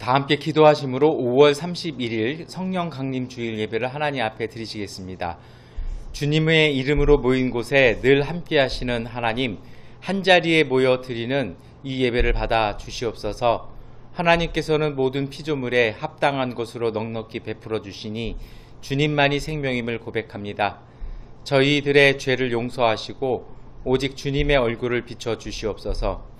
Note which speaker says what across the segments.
Speaker 1: 다 함께 기도하심으로 5월 31일 성령 강림 주일 예배를 하나님 앞에 드리시겠습니다. 주님의 이름으로 모인 곳에 늘 함께 하시는 하나님, 한자리에 모여 드리는 이 예배를 받아 주시옵소서. 하나님께서는 모든 피조물에 합당한 것으로 넉넉히 베풀어 주시니 주님만이 생명임을 고백합니다. 저희들의 죄를 용서하시고 오직 주님의 얼굴을 비춰 주시옵소서.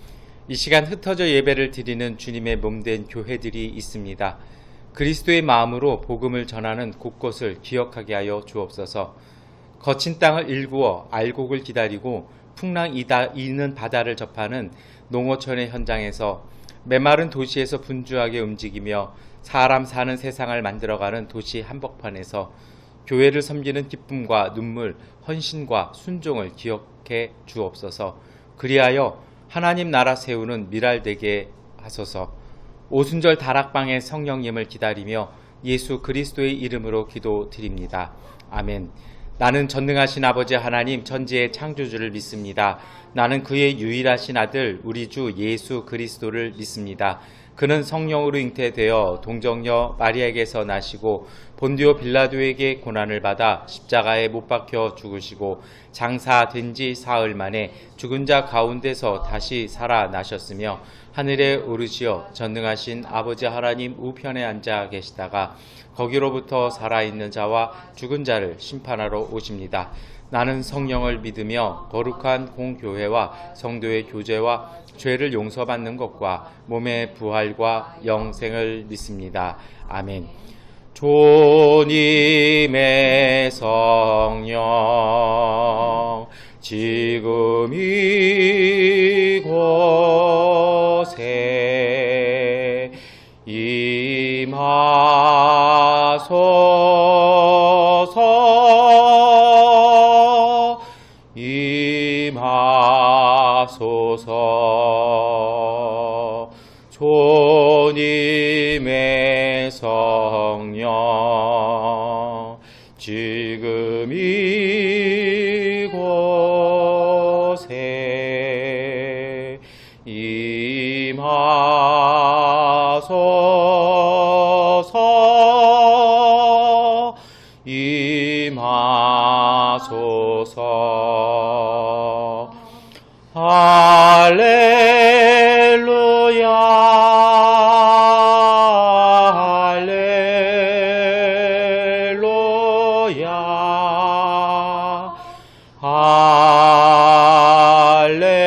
Speaker 1: 이 시간 흩어져 예배를 드리는 주님의 몸된 교회들이 있습니다. 그리스도의 마음으로 복음을 전하는 곳곳을 기억하게 하여 주옵소서. 거친 땅을 일구어 알곡을 기다리고 풍랑 이는 바다를 접하는 농어촌의 현장에서 메마른 도시에서 분주하게 움직이며 사람 사는 세상을 만들어가는 도시 한복판에서 교회를 섬기는 기쁨과 눈물, 헌신과 순종을 기억해 주옵소서. 그리하여 하나님 나라 세우는 미랄되게 하소서. 오순절 다락방의 성령님을 기다리며 예수 그리스도의 이름으로 기도드립니다. 아멘. 나는 전능하신 아버지 하나님 천지의 창조주를 믿습니다. 나는 그의 유일하신 아들 우리 주 예수 그리스도를 믿습니다. 그는 성령으로 잉태되어 동정녀 마리아에게서 나시고 본디오 빌라도에게 고난을 받아 십자가에 못 박혀 죽으시고 장사된 지 사흘 만에 죽은 자 가운데서 다시 살아나셨으며 하늘에 오르시어 전능하신 아버지 하나님 우편에 앉아 계시다가 거기로부터 살아있는 자와 죽은 자를 심판하러 오십니다. 나는 성령을 믿으며 거룩한 공교회와 성도의 교제와 죄를 용서받는 것과 몸의 부활과 영생을 믿습니다. 아멘. 주님의 성령 지금 이곳에 임하소서. 주님의 성령 지금 이곳에 임하소서. 할렐루야, 할렐루야, 할렐루야, 할렐루야,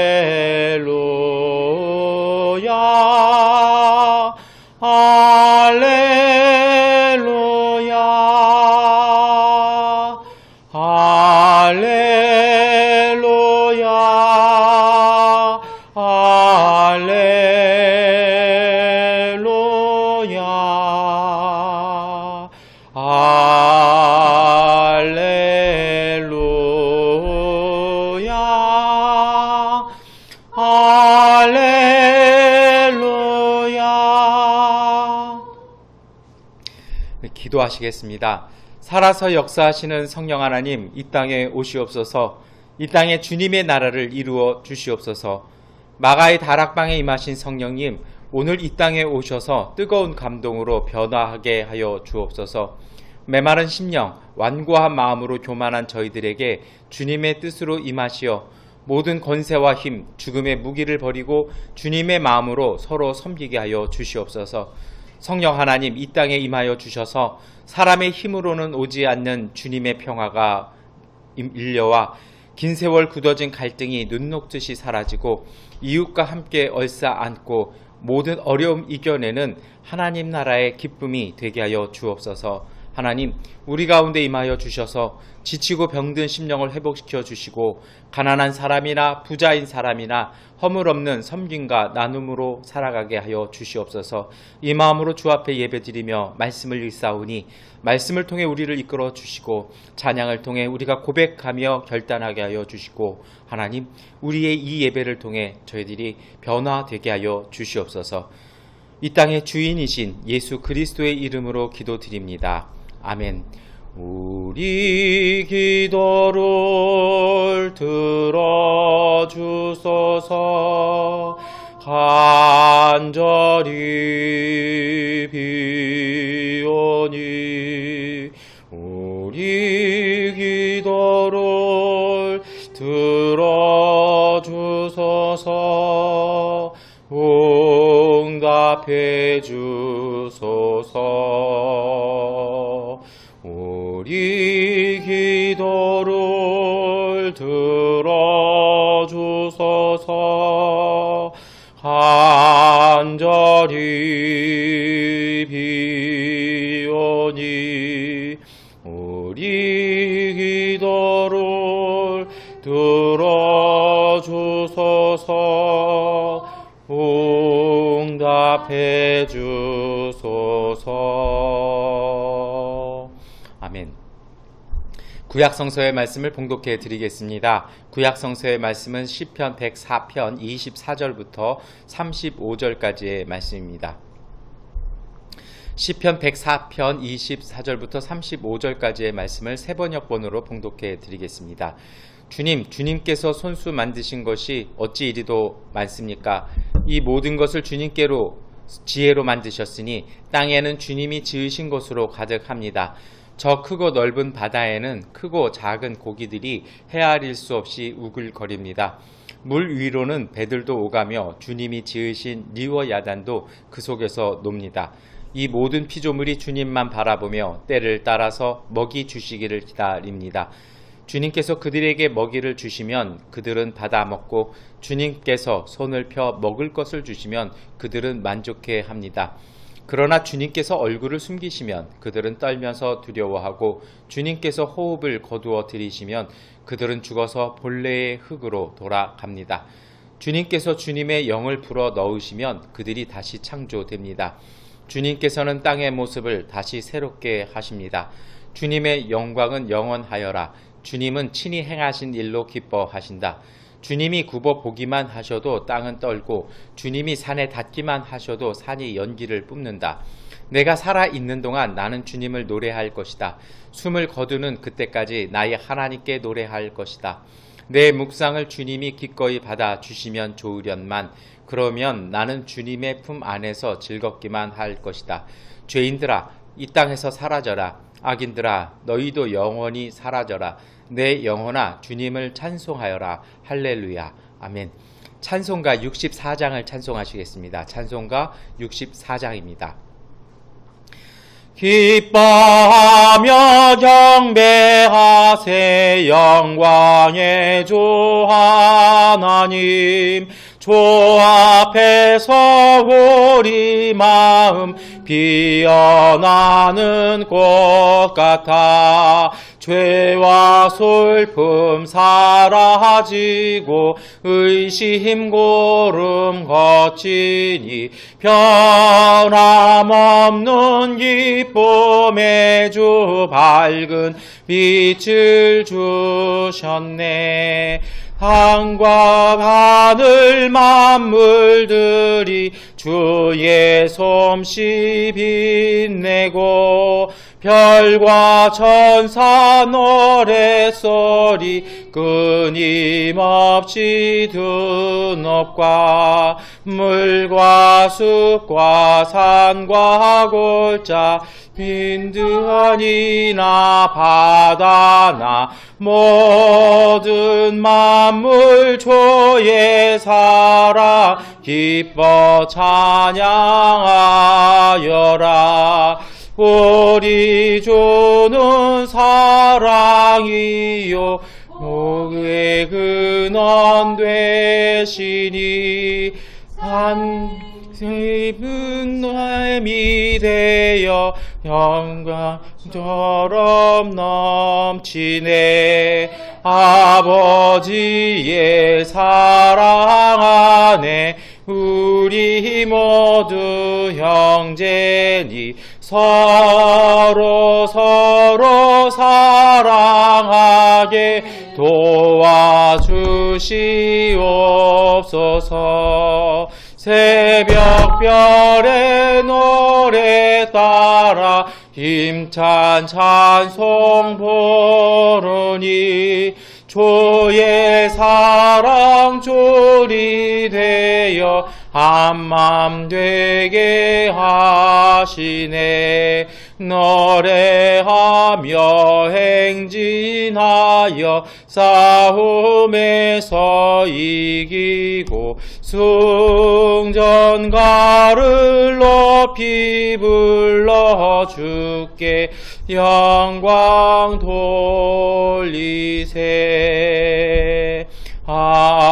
Speaker 1: 할렐루야, 할렐루야, 할렐루야, 할렐루야. 기도하시겠습니다. 살아서 역사하시는 성령 하나님, 이 땅에 오시옵소서. 이 땅에 주님의 나라를 이루어 주시옵소서. 마가의 다락방에 임하신 성령님, 오늘 이 땅에 오셔서 뜨거운 감동으로 변화하게 하여 주옵소서. 메마른 심령, 완고한 마음으로 교만한 저희들에게 주님의 뜻으로 임하시어 모든 권세와 힘, 죽음의 무기를 버리고 주님의 마음으로 서로 섬기게 하여 주시옵소서. 성령 하나님, 이 땅에 임하여 주셔서 사람의 힘으로는 오지 않는 주님의 평화가 일려와 긴 세월 굳어진 갈등이 눈 녹듯이 사라지고 이웃과 함께 얼싸안고 모든 어려움 이겨내는 하나님 나라의 기쁨이 되게 하여 주옵소서. 하나님, 우리 가운데 임하여 주셔서 지치고 병든 심령을 회복시켜 주시고 가난한 사람이나 부자인 사람이나 허물 없는 섬김과 나눔으로 살아가게 하여 주시옵소서. 이 마음으로 주 앞에 예배드리며 말씀을 읽사오니 말씀을 통해 우리를 이끌어 주시고 찬양을 통해 우리가 고백하며 결단하게 하여 주시고 하나님, 우리의 이 예배를 통해 저희들이 변화되게 하여 주시옵소서. 이 땅의 주인이신 예수 그리스도의 이름으로 기도드립니다. 아멘. 우리 기도를 들어주소서. 간절히 우리 기도를 들어주소서. 응답해 주소서. 우리 기도를 들어주소서. 간절히 비오니 우리 기도를 들어주소서. 응답해 주소서. 아멘. 구약성서의 말씀을 봉독해 드리겠습니다. 구약성서의 말씀은 시편 104편 24절부터 35절까지의 말씀입니다. 시편 104편 24절부터 35절까지의 말씀을 세번역본으로 봉독해 드리겠습니다. 주님께서 손수 만드신 것이 어찌 이리도 많습니까? 이 모든 것을 주님께로 지혜로 만드셨으니 땅에는 주님이 지으신 것으로 가득합니다. 저 크고 넓은 바다에는 크고 작은 고기들이 헤아릴 수 없이 우글거립니다. 물 위로는 배들도 오가며 주님이 지으신 리워 야단도 그 속에서 놉니다. 이 모든 피조물이 주님만 바라보며 때를 따라서 먹이 주시기를 기다립니다. 주님께서 그들에게 먹이를 주시면 그들은 받아 먹고 주님께서 손을 펴 먹을 것을 주시면 그들은 만족해 합니다. 그러나 주님께서 얼굴을 숨기시면 그들은 떨면서 두려워하고 주님께서 호흡을 거두어 들이시면 그들은 죽어서 본래의 흙으로 돌아갑니다. 주님께서 주님의 영을 불어 넣으시면 그들이 다시 창조됩니다. 주님께서는 땅의 모습을 다시 새롭게 하십니다. 주님의 영광은 영원하여라. 주님은 친히 행하신 일로 기뻐하신다. 주님이 굽어 보기만 하셔도 땅은 떨고 주님이 산에 닿기만 하셔도 산이 연기를 뿜는다. 내가 살아있는 동안 나는 주님을 노래할 것이다. 숨을 거두는 그때까지 나의 하나님께 노래할 것이다. 내 묵상을 주님이 기꺼이 받아 주시면 좋으련만 그러면 나는 주님의 품 안에서 즐겁기만 할 것이다. 죄인들아 이 땅에서 사라져라. 악인들아 너희도 영원히 사라져라. 내 영혼아 주님을 찬송하여라. 할렐루야. 아멘. 찬송가 64장을 찬송하시겠습니다. 찬송가 64장입니다. 기뻐하며 경배하세 영광의 주 하나님. 주 앞에서 우리 마음 피어나는 꽃 같아 죄와 슬픔 사라지고 의심 고름 거치니 변함없는 기쁨의 주 밝은 빛을 주셨네. 땅과 하늘 만물들이 주의 솜씨 빛내고 별과 천사 노랫소리 끊임없이 드높과 물과 숲과 산과 골짜 빈들이나 바다나 모든 만물 주의 사랑 기뻐 찬양하여라. 우리 주는 사랑이요 목의 근원 되시니 한세분 됨이 되어 영광처럼 넘치네. 아버지의 사랑 안에 우리 모두 형제니 서로 사랑하게 도와주시옵소서. 새벽별의 노래 따라 힘찬 찬송 부르니 주의 사랑 줄이 되어 한맘 되게 하시네. 노래하며 행진하여 싸움에서 이기고 승전가를 높이 불러 주께 영광 돌리세. 아멘.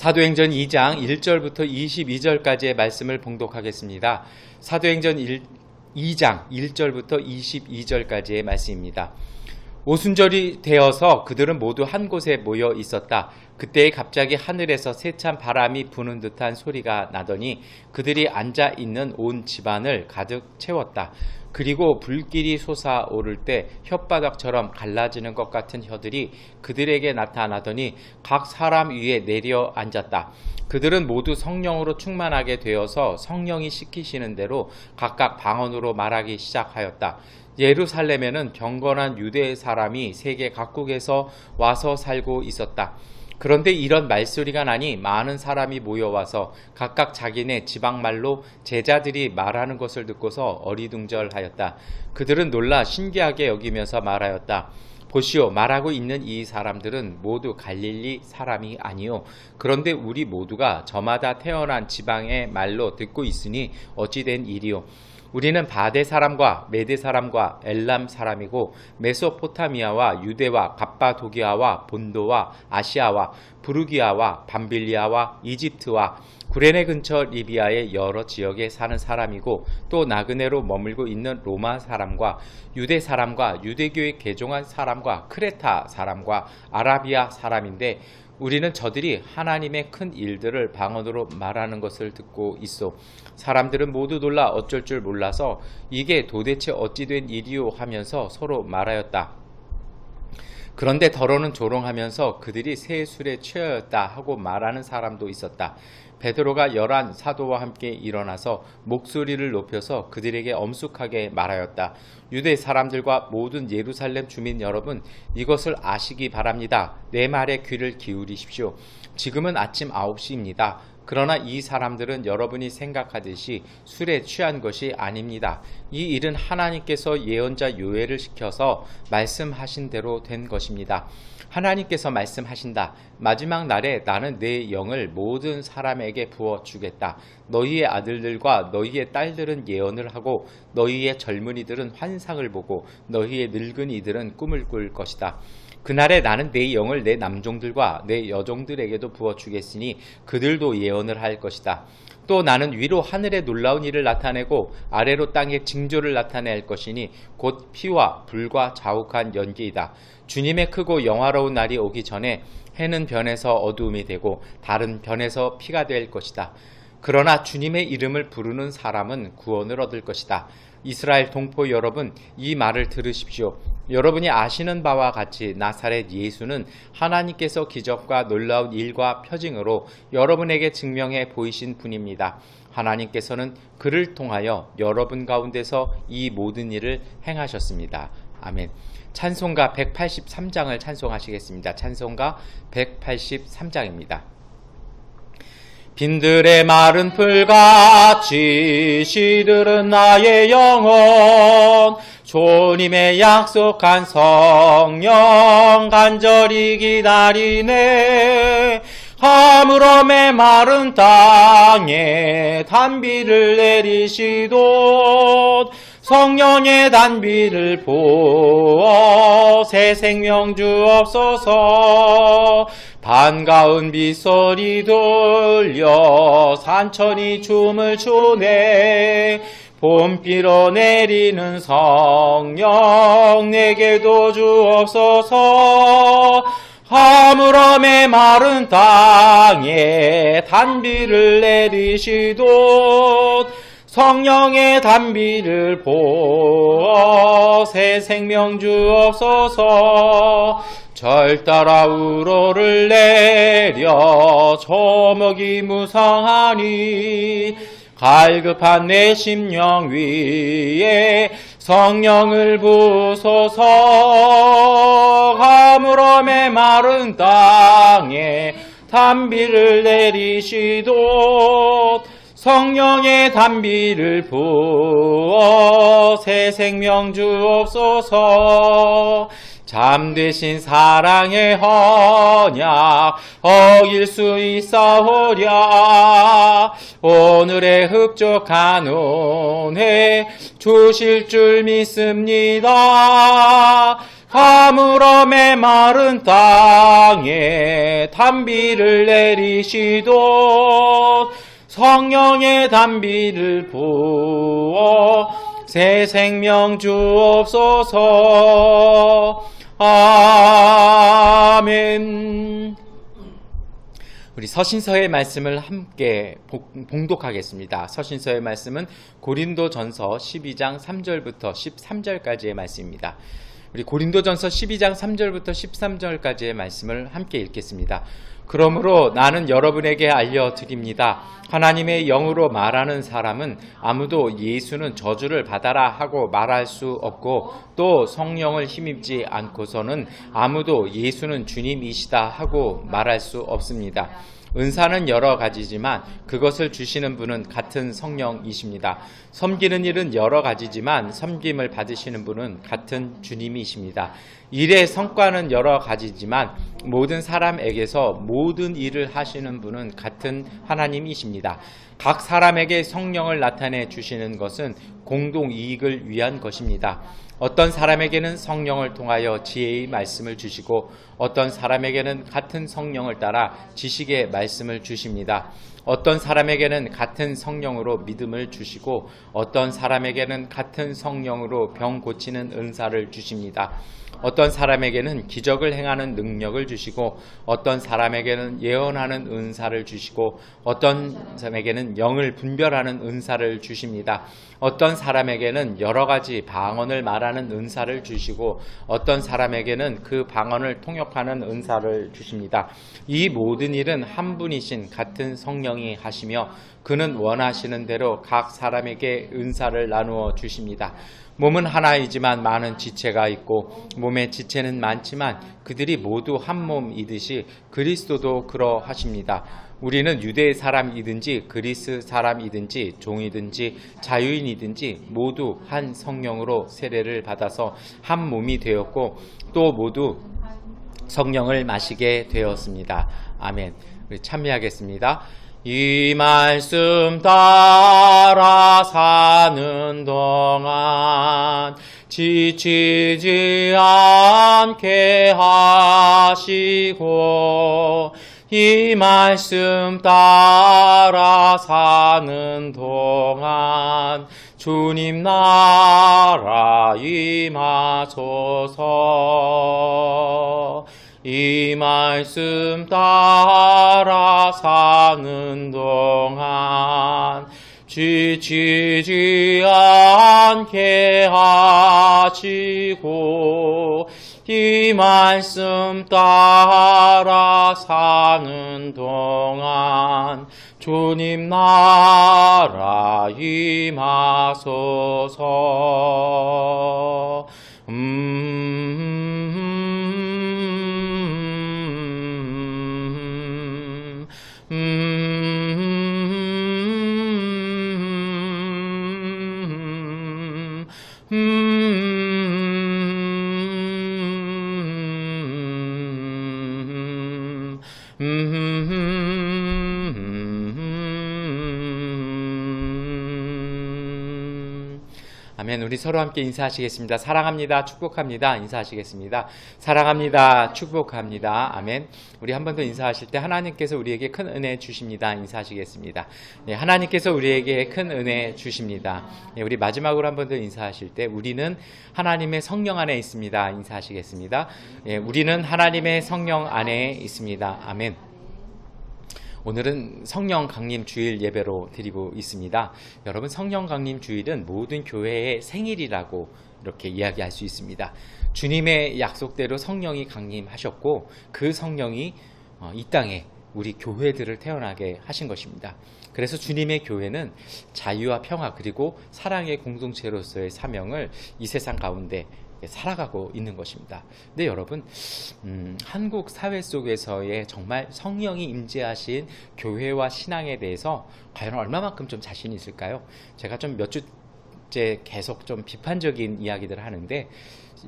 Speaker 1: 사도행전 2장 1절부터 22절까지의 말씀을 봉독하겠습니다. 사도행전 2장 1절부터 22절까지의 말씀입니다. 오순절이 되어서 그들은 모두 한 곳에 모여 있었다. 그때 갑자기 하늘에서 세찬 바람이 부는 듯한 소리가 나더니 그들이 앉아 있는 온 집안을 가득 채웠다. 그리고 불길이 솟아오를 때 혓바닥처럼 갈라지는 것 같은 혀들이 그들에게 나타나더니 각 사람 위에 내려 앉았다. 그들은 모두 성령으로 충만하게 되어서 성령이 시키시는 대로 각각 방언으로 말하기 시작하였다. 예루살렘에는 경건한 유대 사람이 세계 각국에서 와서 살고 있었다. 그런데 이런 말소리가 나니 많은 사람이 모여와서 각각 자기네 지방말로 제자들이 말하는 것을 듣고서 어리둥절하였다. 그들은 놀라 신기하게 여기면서 말하였다. 보시오, 말하고 있는 이 사람들은 모두 갈릴리 사람이 아니요. 그런데 우리 모두가 저마다 태어난 지방의 말로 듣고 있으니 어찌 된 일이요. 우리는 바데 사람과 메데 사람과 엘람 사람이고 메소포타미아와 유대와 갑바도기아와 본도와 아시아와 부르기아와 밤빌리아와 이집트와 구레네 근처 리비아의 여러 지역에 사는 사람이고 또 나그네로 머물고 있는 로마 사람과 유대 사람과 유대교에 개종한 사람과 크레타 사람과 아라비아 사람인데 우리는 저들이 하나님의 큰 일들을 방언으로 말하는 것을 듣고 있어. 사람들은 모두 놀라 어쩔 줄 몰라서 이게 도대체 어찌 된 일이요 하면서 서로 말하였다. 그런데 더러는 조롱하면서 그들이 새 술에 취하였다 하고 말하는 사람도 있었다. 베드로가 11 사도와 함께 일어나서 목소리를 높여서 그들에게 엄숙하게 말하였다. 유대 사람들과 모든 예루살렘 주민 여러분, 이것을 아시기 바랍니다. 내 말에 귀를 기울이십시오. 지금은 아침 9시입니다. 그러나 이 사람들은 여러분이 생각하듯이 술에 취한 것이 아닙니다. 이 일은 하나님께서 예언자 요엘을 시켜서 말씀하신 대로 된 것입니다. 하나님께서 말씀하신다. 마지막 날에 나는 내 영을 모든 사람에게 부어주겠다. 너희의 아들들과 너희의 딸들은 예언을 하고 너희의 젊은이들은 환상을 보고 너희의 늙은이들은 꿈을 꿀 것이다. 그날에 나는 내 영을 내 남종들과 내 여종들에게도 부어주겠으니 그들도 예언을 할 것이다. 또 나는 위로 하늘에 놀라운 일을 나타내고 아래로 땅에 징조를 나타낼 것이니 곧 피와 불과 자욱한 연기이다. 주님의 크고 영화로운 날이 오기 전에 해는 변해서 어두움이 되고 달은 변해서 피가 될 것이다. 그러나 주님의 이름을 부르는 사람은 구원을 얻을 것이다. 이스라엘 동포 여러분, 이 말을 들으십시오. 여러분이 아시는 바와 같이 나사렛 예수는 하나님께서 기적과 놀라운 일과 표징으로 여러분에게 증명해 보이신 분입니다. 하나님께서는 그를 통하여 여러분 가운데서 이 모든 일을 행하셨습니다. 아멘. 찬송가 183장을 찬송하시겠습니다. 찬송가 183장입니다. 빈들의 마른 풀같이 시들은 나의 영혼, 주님의 약속한 성령 간절히 기다리네. 하물어 메마른 땅에 단비를 내리시도 성령의 단비를 부어 새 생명 주옵소서. 반가운 빗소리 들려 산천이 춤을 추네. 봄비로 내리는 성령 내게도 주옵소서. 하물어 메마른 땅에 단비를 내리시도 성령의 단비를 부어 새 생명 주옵소서. 절 따라 우로를 내려 조목이 무성하니 갈급한 내 심령 위에 성령을 부소서. 하물어 메마른 땅에 단비를 내리시도 성령의 단비를 부어 새 생명 주옵소서. 잠드신 사랑의 언약 어길 수 있사오랴. 오늘의 흡족한 은혜 주실 줄 믿습니다. 가물어 메마른 땅에 단비를 내리시도 성령의 단비를 부어 새 생명 주옵소서. 아멘. 우리 서신서의 말씀을 함께 봉독하겠습니다. 서신서의 말씀은 고린도전서 12장 3절부터 13절까지의 말씀입니다. 우리 고린도전서 12장 3절부터 13절까지의 말씀을 함께 읽겠습니다. 그러므로 나는 여러분에게 알려드립니다. 하나님의 영으로 말하는 사람은 아무도 예수는 저주를 받아라 하고 말할 수 없고, 또 성령을 힘입지 않고서는 아무도 예수는 주님이시다 하고 말할 수 없습니다. 은사는 여러 가지지만 그것을 주시는 분은 같은 성령이십니다. 섬기는 일은 여러 가지지만 섬김을 받으시는 분은 같은 주님이십니다. 일의 성과는 여러 가지지만 모든 사람에게서 모든 일을 하시는 분은 같은 하나님이십니다. 각 사람에게 성령을 나타내 주시는 것은 공동 이익을 위한 것입니다. 어떤 사람에게는 성령을 통하여 지혜의 말씀을 주시고 어떤 사람에게는 같은 성령을 따라 지식의 말씀을 주십니다. 어떤 사람에게는 같은 성령으로 믿음을 주시고 어떤 사람에게는 같은 성령으로 병 고치는 은사를 주십니다. 어떤 사람에게는 기적을 행하는 능력을 주시고 어떤 사람에게는 예언하는 은사를 주시고 어떤 사람에게는 영을 분별하는 은사를 주십니다. 어떤 사람에게는 여러 가지 방언을 말하는 은사를 주시고 어떤 사람에게는 그 방언을 통역하는 은사를 주십니다. 이 모든 일은 한 분이신 같은 성령이 하시며 그는 원하시는 대로 각 사람에게 은사를 나누어 주십니다. 몸은 하나이지만 많은 지체가 있고 몸의 지체는 많지만 그들이 모두 한 몸이듯이 그리스도도 그러하십니다. 우리는 유대 사람이든지 그리스 사람이든지 종이든지 자유인이든지 모두 한 성령으로 세례를 받아서 한 몸이 되었고 또 모두 성령을 마시게 되었습니다. 아멘. 우리 참여하겠습니다. 이 말씀 따라 사는 동안 지치지 않게 하시고 이 말씀 따라 사는 동안 주님 나라 임하소서. 이 말씀 따라 사는 동안 지치지 않게 하시고 이 말씀 따라 사는 동안 주님 나라 임하소서. 아멘. 우리 서로 함께 인사하시겠습니다. 사랑합니다. 축복합니다. 인사하시겠습니다. 사랑합니다. 축복합니다. 아멘. 우리 한 번 더 인사하실 때 하나님께서 우리에게 큰 은혜 주십니다. 인사하시겠습니다. 네, 하나님께서 우리에게 큰 은혜 주십니다. 네, 우리 마지막으로 한 번 더 인사하실 때 우리는 하나님의 성령 안에 있습니다. 인사하시겠습니다. 네, 우리는 하나님의 성령 안에 있습니다. 아멘. 오늘은 성령 강림 주일 예배로 드리고 있습니다. 여러분, 성령 강림 주일은 모든 교회의 생일이라고 이렇게 이야기할 수 있습니다. 주님의 약속대로 성령이 강림하셨고 그 성령이 이 땅에 우리 교회들을 태어나게 하신 것입니다. 그래서 주님의 교회는 자유와 평화 그리고 사랑의 공동체로서의 사명을 이 세상 가운데 살아가고 있는 것입니다. 근데 여러분, 한국 사회 속에서의 정말 성령이 임재하신 교회와 신앙에 대해서 과연 얼마만큼 좀 자신이 있을까요? 제가 좀 몇 주째 계속 좀 비판적인 이야기들을 하는데,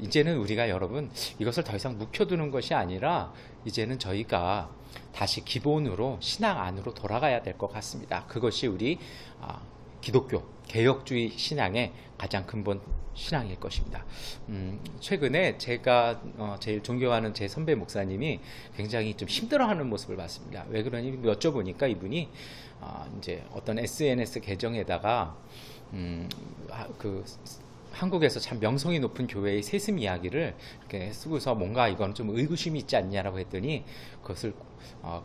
Speaker 1: 이제는 우리가 여러분 이것을 더 이상 묵혀두는 것이 아니라 이제는 저희가 다시 기본으로 신앙 안으로 돌아가야 될 것 같습니다. 그것이 우리 기독교 개혁주의 신앙의 가장 근본 신앙일 것입니다. 최근에 제가 제일 존경하는 제 선배 목사님이 굉장히 좀 힘들어하는 모습을 봤습니다. 왜 그러니 여쭤보니까 이분이 이제 어떤 SNS 계정에다가 한국에서 참 명성이 높은 교회의 세습 이야기를 이렇게 쓰고서 뭔가 이건 좀 의구심이 있지 않냐라고 했더니, 그것을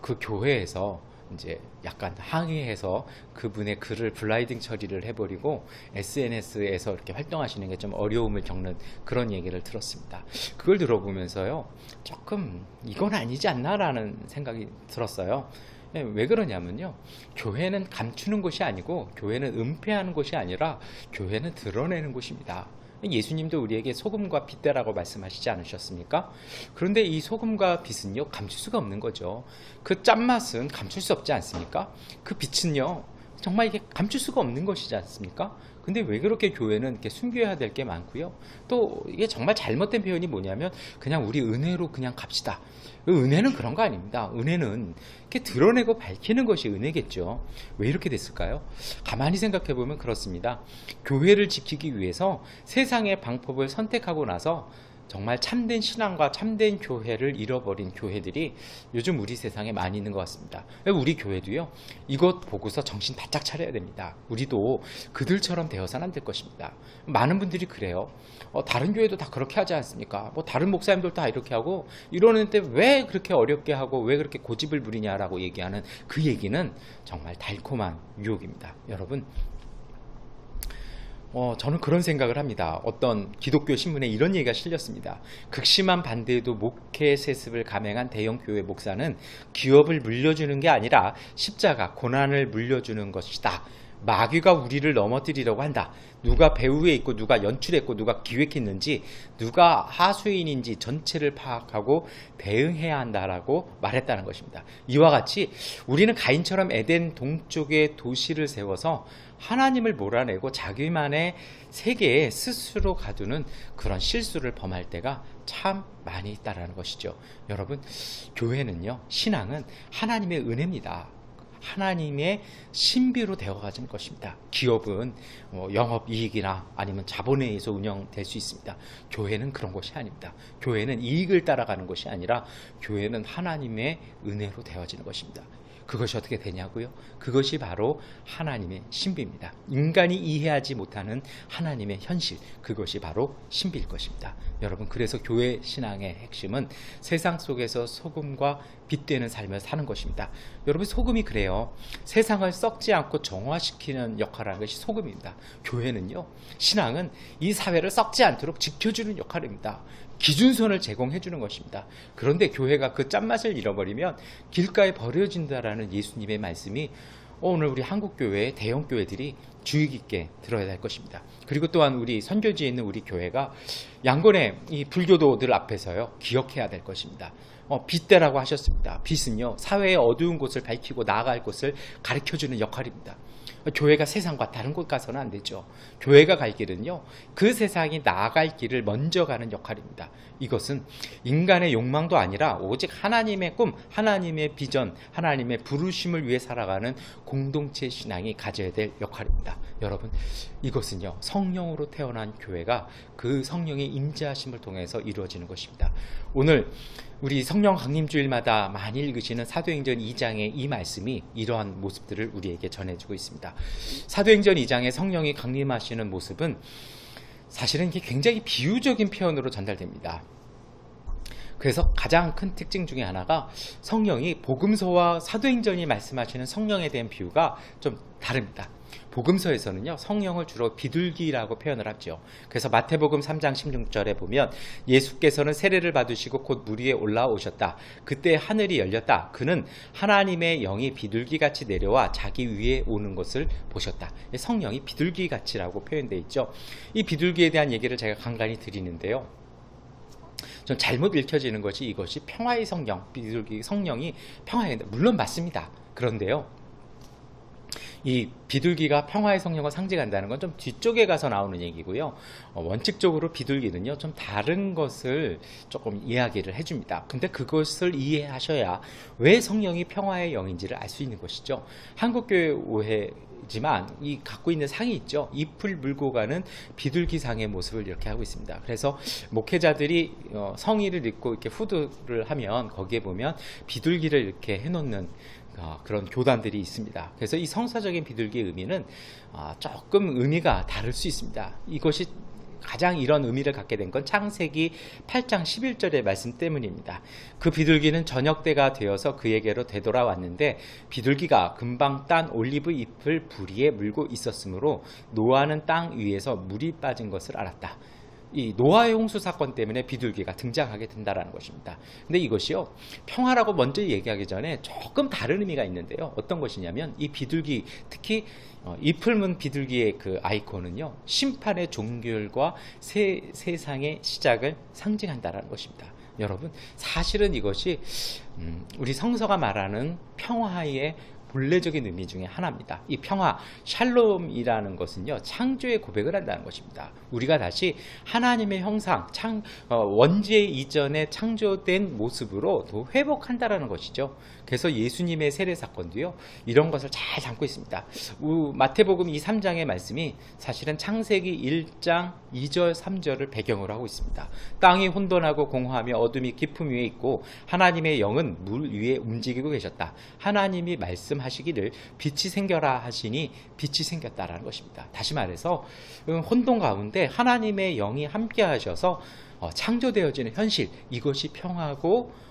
Speaker 1: 그 교회에서 이제 약간 항의해서 그분의 글을 블라이딩 처리를 해버리고 SNS에서 이렇게 활동하시는 게 좀 어려움을 겪는 그런 얘기를 들었습니다. 그걸 들어보면서요, 조금 이건 아니지 않나라는 생각이 들었어요. 왜 그러냐면요, 교회는 감추는 곳이 아니고 교회는 은폐하는 곳이 아니라 교회는 드러내는 곳입니다. 예수님도 우리에게 소금과 빛대라고 말씀하시지 않으셨습니까? 그런데 이 소금과 빛은요, 감출 수가 없는 거죠. 그 짠맛은 감출 수 없지 않습니까? 그 빛은요, 정말 이게 감출 수가 없는 것이지 않습니까? 근데 왜 그렇게 교회는 이렇게 숨겨야 될 게 많고요. 또 이게 정말 잘못된 표현이 뭐냐면, 그냥 우리 은혜로 그냥 갑시다. 은혜는 그런 거 아닙니다. 은혜는 이렇게 드러내고 밝히는 것이 은혜겠죠. 왜 이렇게 됐을까요? 가만히 생각해 보면 그렇습니다. 교회를 지키기 위해서 세상의 방법을 선택하고 나서 정말 참된 신앙과 참된 교회를 잃어버린 교회들이 요즘 우리 세상에 많이 있는 것 같습니다. 우리 교회도요, 이것 보고서 정신 바짝 차려야 됩니다. 우리도 그들처럼 되어서는 안 될 것입니다. 많은 분들이 그래요. 다른 교회도 다 그렇게 하지 않습니까? 뭐 다른 목사님들 다 이렇게 하고 이러는데 왜 그렇게 어렵게 하고 왜 그렇게 고집을 부리냐라고 얘기하는 그 얘기는 정말 달콤한 유혹입니다. 여러분, 저는 그런 생각을 합니다. 어떤 기독교 신문에 이런 얘기가 실렸습니다. 극심한 반대에도 목회 세습을 감행한 대형 교회 목사는 기업을 물려주는 게 아니라 십자가, 고난을 물려주는 것이다. 마귀가 우리를 넘어뜨리려고 한다. 누가 배후에 있고 누가 연출했고 누가 기획했는지, 누가 하수인인지 전체를 파악하고 대응해야 한다라고 말했다는 것입니다. 이와 같이 우리는 가인처럼 에덴 동쪽에 도시를 세워서 하나님을 몰아내고 자기만의 세계에 스스로 가두는 그런 실수를 범할 때가 참 많이 있다라는 것이죠. 여러분, 교회는요, 신앙은 하나님의 은혜입니다. 하나님의 신비로 되어가는 것입니다. 기업은 영업이익이나 아니면 자본에 의해서 운영될 수 있습니다. 교회는 그런 것이 아닙니다. 교회는 이익을 따라가는 것이 아니라 교회는 하나님의 은혜로 되어지는 것입니다. 그것이 어떻게 되냐고요? 그것이 바로 하나님의 신비입니다. 인간이 이해하지 못하는 하나님의 현실, 그것이 바로 신비일 것입니다. 여러분, 그래서 교회 신앙의 핵심은 세상 속에서 소금과 빛되는 삶을 사는 것입니다. 여러분, 소금이 그래요. 세상을 썩지 않고 정화시키는 역할을 하는 것이 소금입니다. 교회는요, 신앙은 이 사회를 썩지 않도록 지켜주는 역할입니다. 기준선을 제공해 주는 것입니다. 그런데 교회가 그 짠맛을 잃어버리면 길가에 버려진다라는 예수님의 말씀이 오늘 우리 한국교회의 대형교회들이 주의 깊게 들어야 할 것입니다. 그리고 또한 우리 선교지에 있는 우리 교회가 양곤의 이 불교도들 앞에서요, 기억해야 될 것입니다. 빛대라고 하셨습니다. 빛은요, 사회의 어두운 곳을 밝히고 나아갈 곳을 가르쳐주는 역할입니다. 교회가 세상과 다른 곳 가서는 안 되죠. 교회가 갈 길은요, 그 세상이 나아갈 길을 먼저 가는 역할입니다. 이것은 인간의 욕망도 아니라 오직 하나님의 꿈, 하나님의 비전, 하나님의 부르심을 위해 살아가는 공동체 신앙이 가져야 될 역할입니다. 여러분, 이것은요, 성령으로 태어난 교회가 그 성령의 임재하심을 통해서 이루어지는 것입니다. 오늘 우리 성령 강림주일마다 많이 읽으시는 사도행전 2장의 이 말씀이 이러한 모습들을 우리에게 전해주고 있습니다. 사도행전 2장의 성령이 강림하시는 모습은 사실은 이게 굉장히 비유적인 표현으로 전달됩니다. 그래서 가장 큰 특징 중에 하나가 성령이 복음서와 사도행전이 말씀하시는 성령에 대한 비유가 좀 다릅니다. 복음서에서는요, 성령을 주로 비둘기라고 표현을 하죠. 그래서 마태복음 3장 16절에 보면 예수께서는 세례를 받으시고 곧 물 위에 올라오셨다. 그때 하늘이 열렸다. 그는 하나님의 영이 비둘기같이 내려와 자기 위에 오는 것을 보셨다. 성령이 비둘기같이라고 표현되어 있죠. 이 비둘기에 대한 얘기를 제가 간간히 드리는데요, 좀 잘못 읽혀지는 것이 이것이 평화의 성령, 비둘기 성령이 평화의, 물론 맞습니다. 그런데요, 이 비둘기가 평화의 성령을 상징한다는 건 좀 뒤쪽에 가서 나오는 얘기고요. 원칙적으로 비둘기는요, 좀 다른 것을 조금 이야기를 해줍니다. 근데 그것을 이해하셔야 왜 성령이 평화의 영인지를 알 수 있는 것이죠. 한국교회 오해지만 이 갖고 있는 상이 있죠. 잎을 물고 가는 비둘기상의 모습을 이렇게 하고 있습니다. 그래서 목회자들이 성의를 입고 이렇게 후드를 하면 거기에 보면 비둘기를 이렇게 해놓는 그런 교단들이 있습니다. 그래서 이 성사적인 비둘기의 의미는 조금 의미가 다를 수 있습니다. 이것이 가장 이런 의미를 갖게 된 건 창세기 8장 11절의 말씀 때문입니다. 그 비둘기는 저녁 때가 되어서 그에게로 되돌아왔는데 비둘기가 금방 딴 올리브 잎을 부리에 물고 있었으므로 노아는 땅 위에서 물이 빠진 것을 알았다. 이 노아의 홍수 사건 때문에 비둘기가 등장하게 된다라는 것입니다. 근데 이것이요, 평화라고 먼저 얘기하기 전에 조금 다른 의미가 있는데요. 어떤 것이냐면 이 비둘기, 특히 잎을 문 비둘기의 그 아이콘은요, 심판의 종결과 세상의 시작을 상징한다라는 것입니다. 여러분, 사실은 이것이 우리 성서가 말하는 평화의 본래적인 의미 중에 하나입니다. 이 평화, 샬롬이라는 것은요, 창조의 고백을 한다는 것입니다. 우리가 다시 하나님의 형상, 원죄 이전에 창조된 모습으로 또 회복한다라는 것이죠. 그래서 예수님의 세례 사건도요, 이런 것을 잘 담고 있습니다. 마태복음 3장의 말씀이 사실은 창세기 1장 2절 3절을 배경으로 하고 있습니다. 땅이 혼돈하고 공허하며 어둠이 깊음 위에 있고 하나님의 영은 물 위에 움직이고 계셨다. 하나님이 말씀하시기를 빛이 생겨라 하시니 빛이 생겼다라는 것입니다. 다시 말해서 혼돈 가운데 하나님의 영이 함께 하셔서 창조되어지는 현실, 이것이 평화고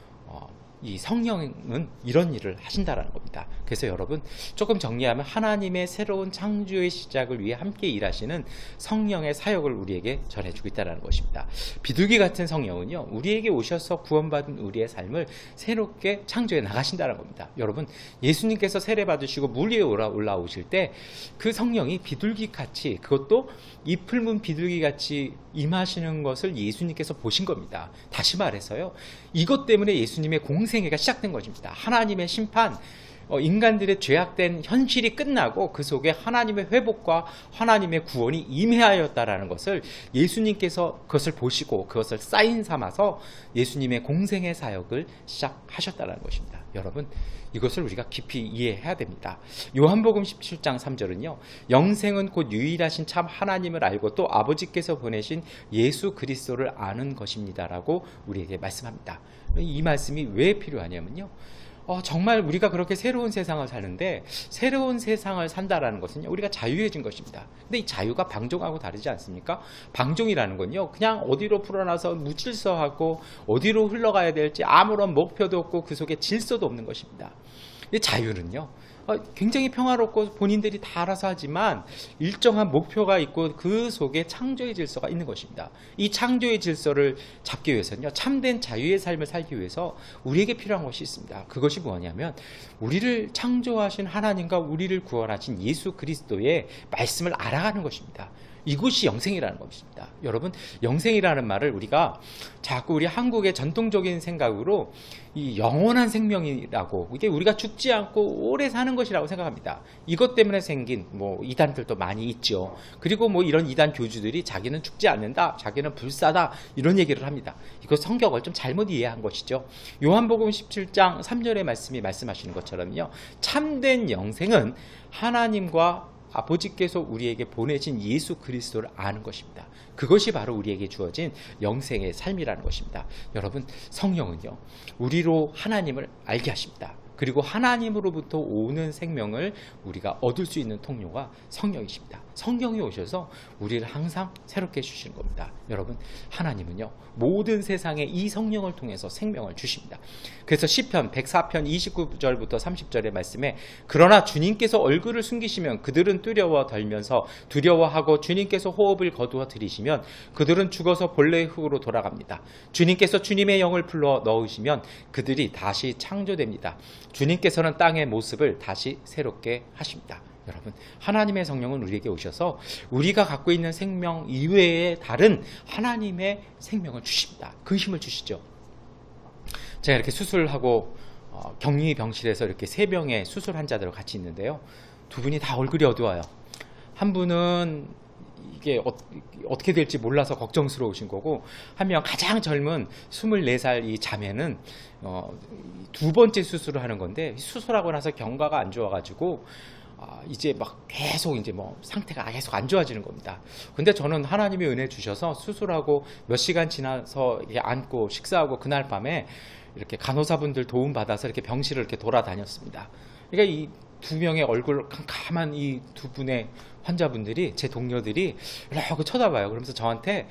Speaker 1: 이 성령은 이런 일을 하신다라는 겁니다. 그래서 여러분, 조금 정리하면 하나님의 새로운 창조의 시작을 위해 함께 일하시는 성령의 사역을 우리에게 전해주고 있다는 것입니다. 비둘기 같은 성령은요, 우리에게 오셔서 구원받은 우리의 삶을 새롭게 창조해 나가신다는 겁니다. 여러분, 예수님께서 세례 받으시고 물 위에 올라오실 때 그 성령이 비둘기 같이, 그것도 잎을 문 비둘기 같이 임하시는 것을 예수님께서 보신 겁니다. 다시 말해서요, 이것 때문에 예수님의 공생애가 시작된 것입니다. 하나님의 심판, 인간들의 죄악된 현실이 끝나고 그 속에 하나님의 회복과 하나님의 구원이 임해하였다라는 것을 예수님께서 그것을 보시고 그것을 사인 삼아서 예수님의 공생애 사역을 시작하셨다는 것입니다. 여러분, 이것을 우리가 깊이 이해해야 됩니다. 요한복음 17장 3절은요, 영생은 곧 유일하신 참 하나님을 알고 또 아버지께서 보내신 예수 그리스도를 아는 것입니다라고 우리에게 말씀합니다. 이 말씀이 왜 필요하냐면요, 정말 우리가 그렇게 새로운 세상을 사는데, 새로운 세상을 산다라는 것은요, 우리가 자유해진 것입니다. 근데 이 자유가 방종하고 다르지 않습니까? 방종이라는 건요, 그냥 어디로 풀어놔서 무질서하고 어디로 흘러가야 될지 아무런 목표도 없고 그 속에 질서도 없는 것입니다. 이 자유는요, 굉장히 평화롭고 본인들이 다 알아서 하지만 일정한 목표가 있고 그 속에 창조의 질서가 있는 것입니다. 이 창조의 질서를 잡기 위해서는요, 참된 자유의 삶을 살기 위해서 우리에게 필요한 것이 있습니다. 그것이 뭐냐면 우리를 창조하신 하나님과 우리를 구원하신 예수 그리스도의 말씀을 알아가는 것입니다. 이것이 영생이라는 것입니다. 여러분, 영생이라는 말을 우리가 자꾸 우리 한국의 전통적인 생각으로 이 영원한 생명이라고, 이게 우리가 죽지 않고 오래 사는 것이라고 생각합니다. 이것 때문에 생긴 이단들도 많이 있죠. 그리고 이런 이단 교주들이 자기는 죽지 않는다, 자기는 불사다, 이런 얘기를 합니다. 이거 성경을 좀 잘못 이해한 것이죠. 요한복음 17장 3절의 말씀이 말씀하시는 것처럼요, 참된 영생은 하나님과 아버지께서 우리에게 보내신 예수 그리스도를 아는 것입니다. 그것이 바로 우리에게 주어진 영생의 삶이라는 것입니다. 여러분, 성령은요, 우리로 하나님을 알게 하십니다. 그리고 하나님으로부터 오는 생명을 우리가 얻을 수 있는 통로가 성령이십니다. 성령이 오셔서 우리를 항상 새롭게 해주시는 겁니다. 여러분, 하나님은요, 모든 세상에 이 성령을 통해서 생명을 주십니다. 그래서 시편 104편 29절부터 30절의 말씀에, 그러나 주님께서 얼굴을 숨기시면 그들은 덜면서 두려워하고 주님께서 호흡을 거두어 들이시면 그들은 죽어서 본래의 흙으로 돌아갑니다. 주님께서 주님의 영을 불러 넣으시면 그들이 다시 창조됩니다. 주님께서는 땅의 모습을 다시 새롭게 하십니다. 여러분, 하나님의 성령은 우리에게 오셔서 우리가 갖고 있는 생명 이외에 다른 하나님의 생명을 주십니다. 그 힘을 주시죠. 제가 이렇게 수술하고 격리 병실에서 이렇게 3명의 수술 환자들 같이 있는데요. 2분이 다 얼굴이 어두워요. 한 분은 이게 어떻게 될지 몰라서 걱정스러우신 거고, 한 명 가장 젊은 24살 이 자매는 2번째 수술을 하는 건데, 수술하고 나서 경과가 안 좋아가지고 이제 막 계속 이제 뭐 상태가 계속 안 좋아지는 겁니다. 근데 저는 하나님의 은혜 주셔서 수술하고 몇 시간 지나서 이렇게 앉고 식사하고 그날 밤에 이렇게 간호사분들 도움 받아서 이렇게 병실을 이렇게 돌아다녔습니다. 그러니까 이 2명의 얼굴 캄캄한 이 2분의 환자분들이, 제 동료들이 이렇게 쳐다봐요. 그러면서 저한테,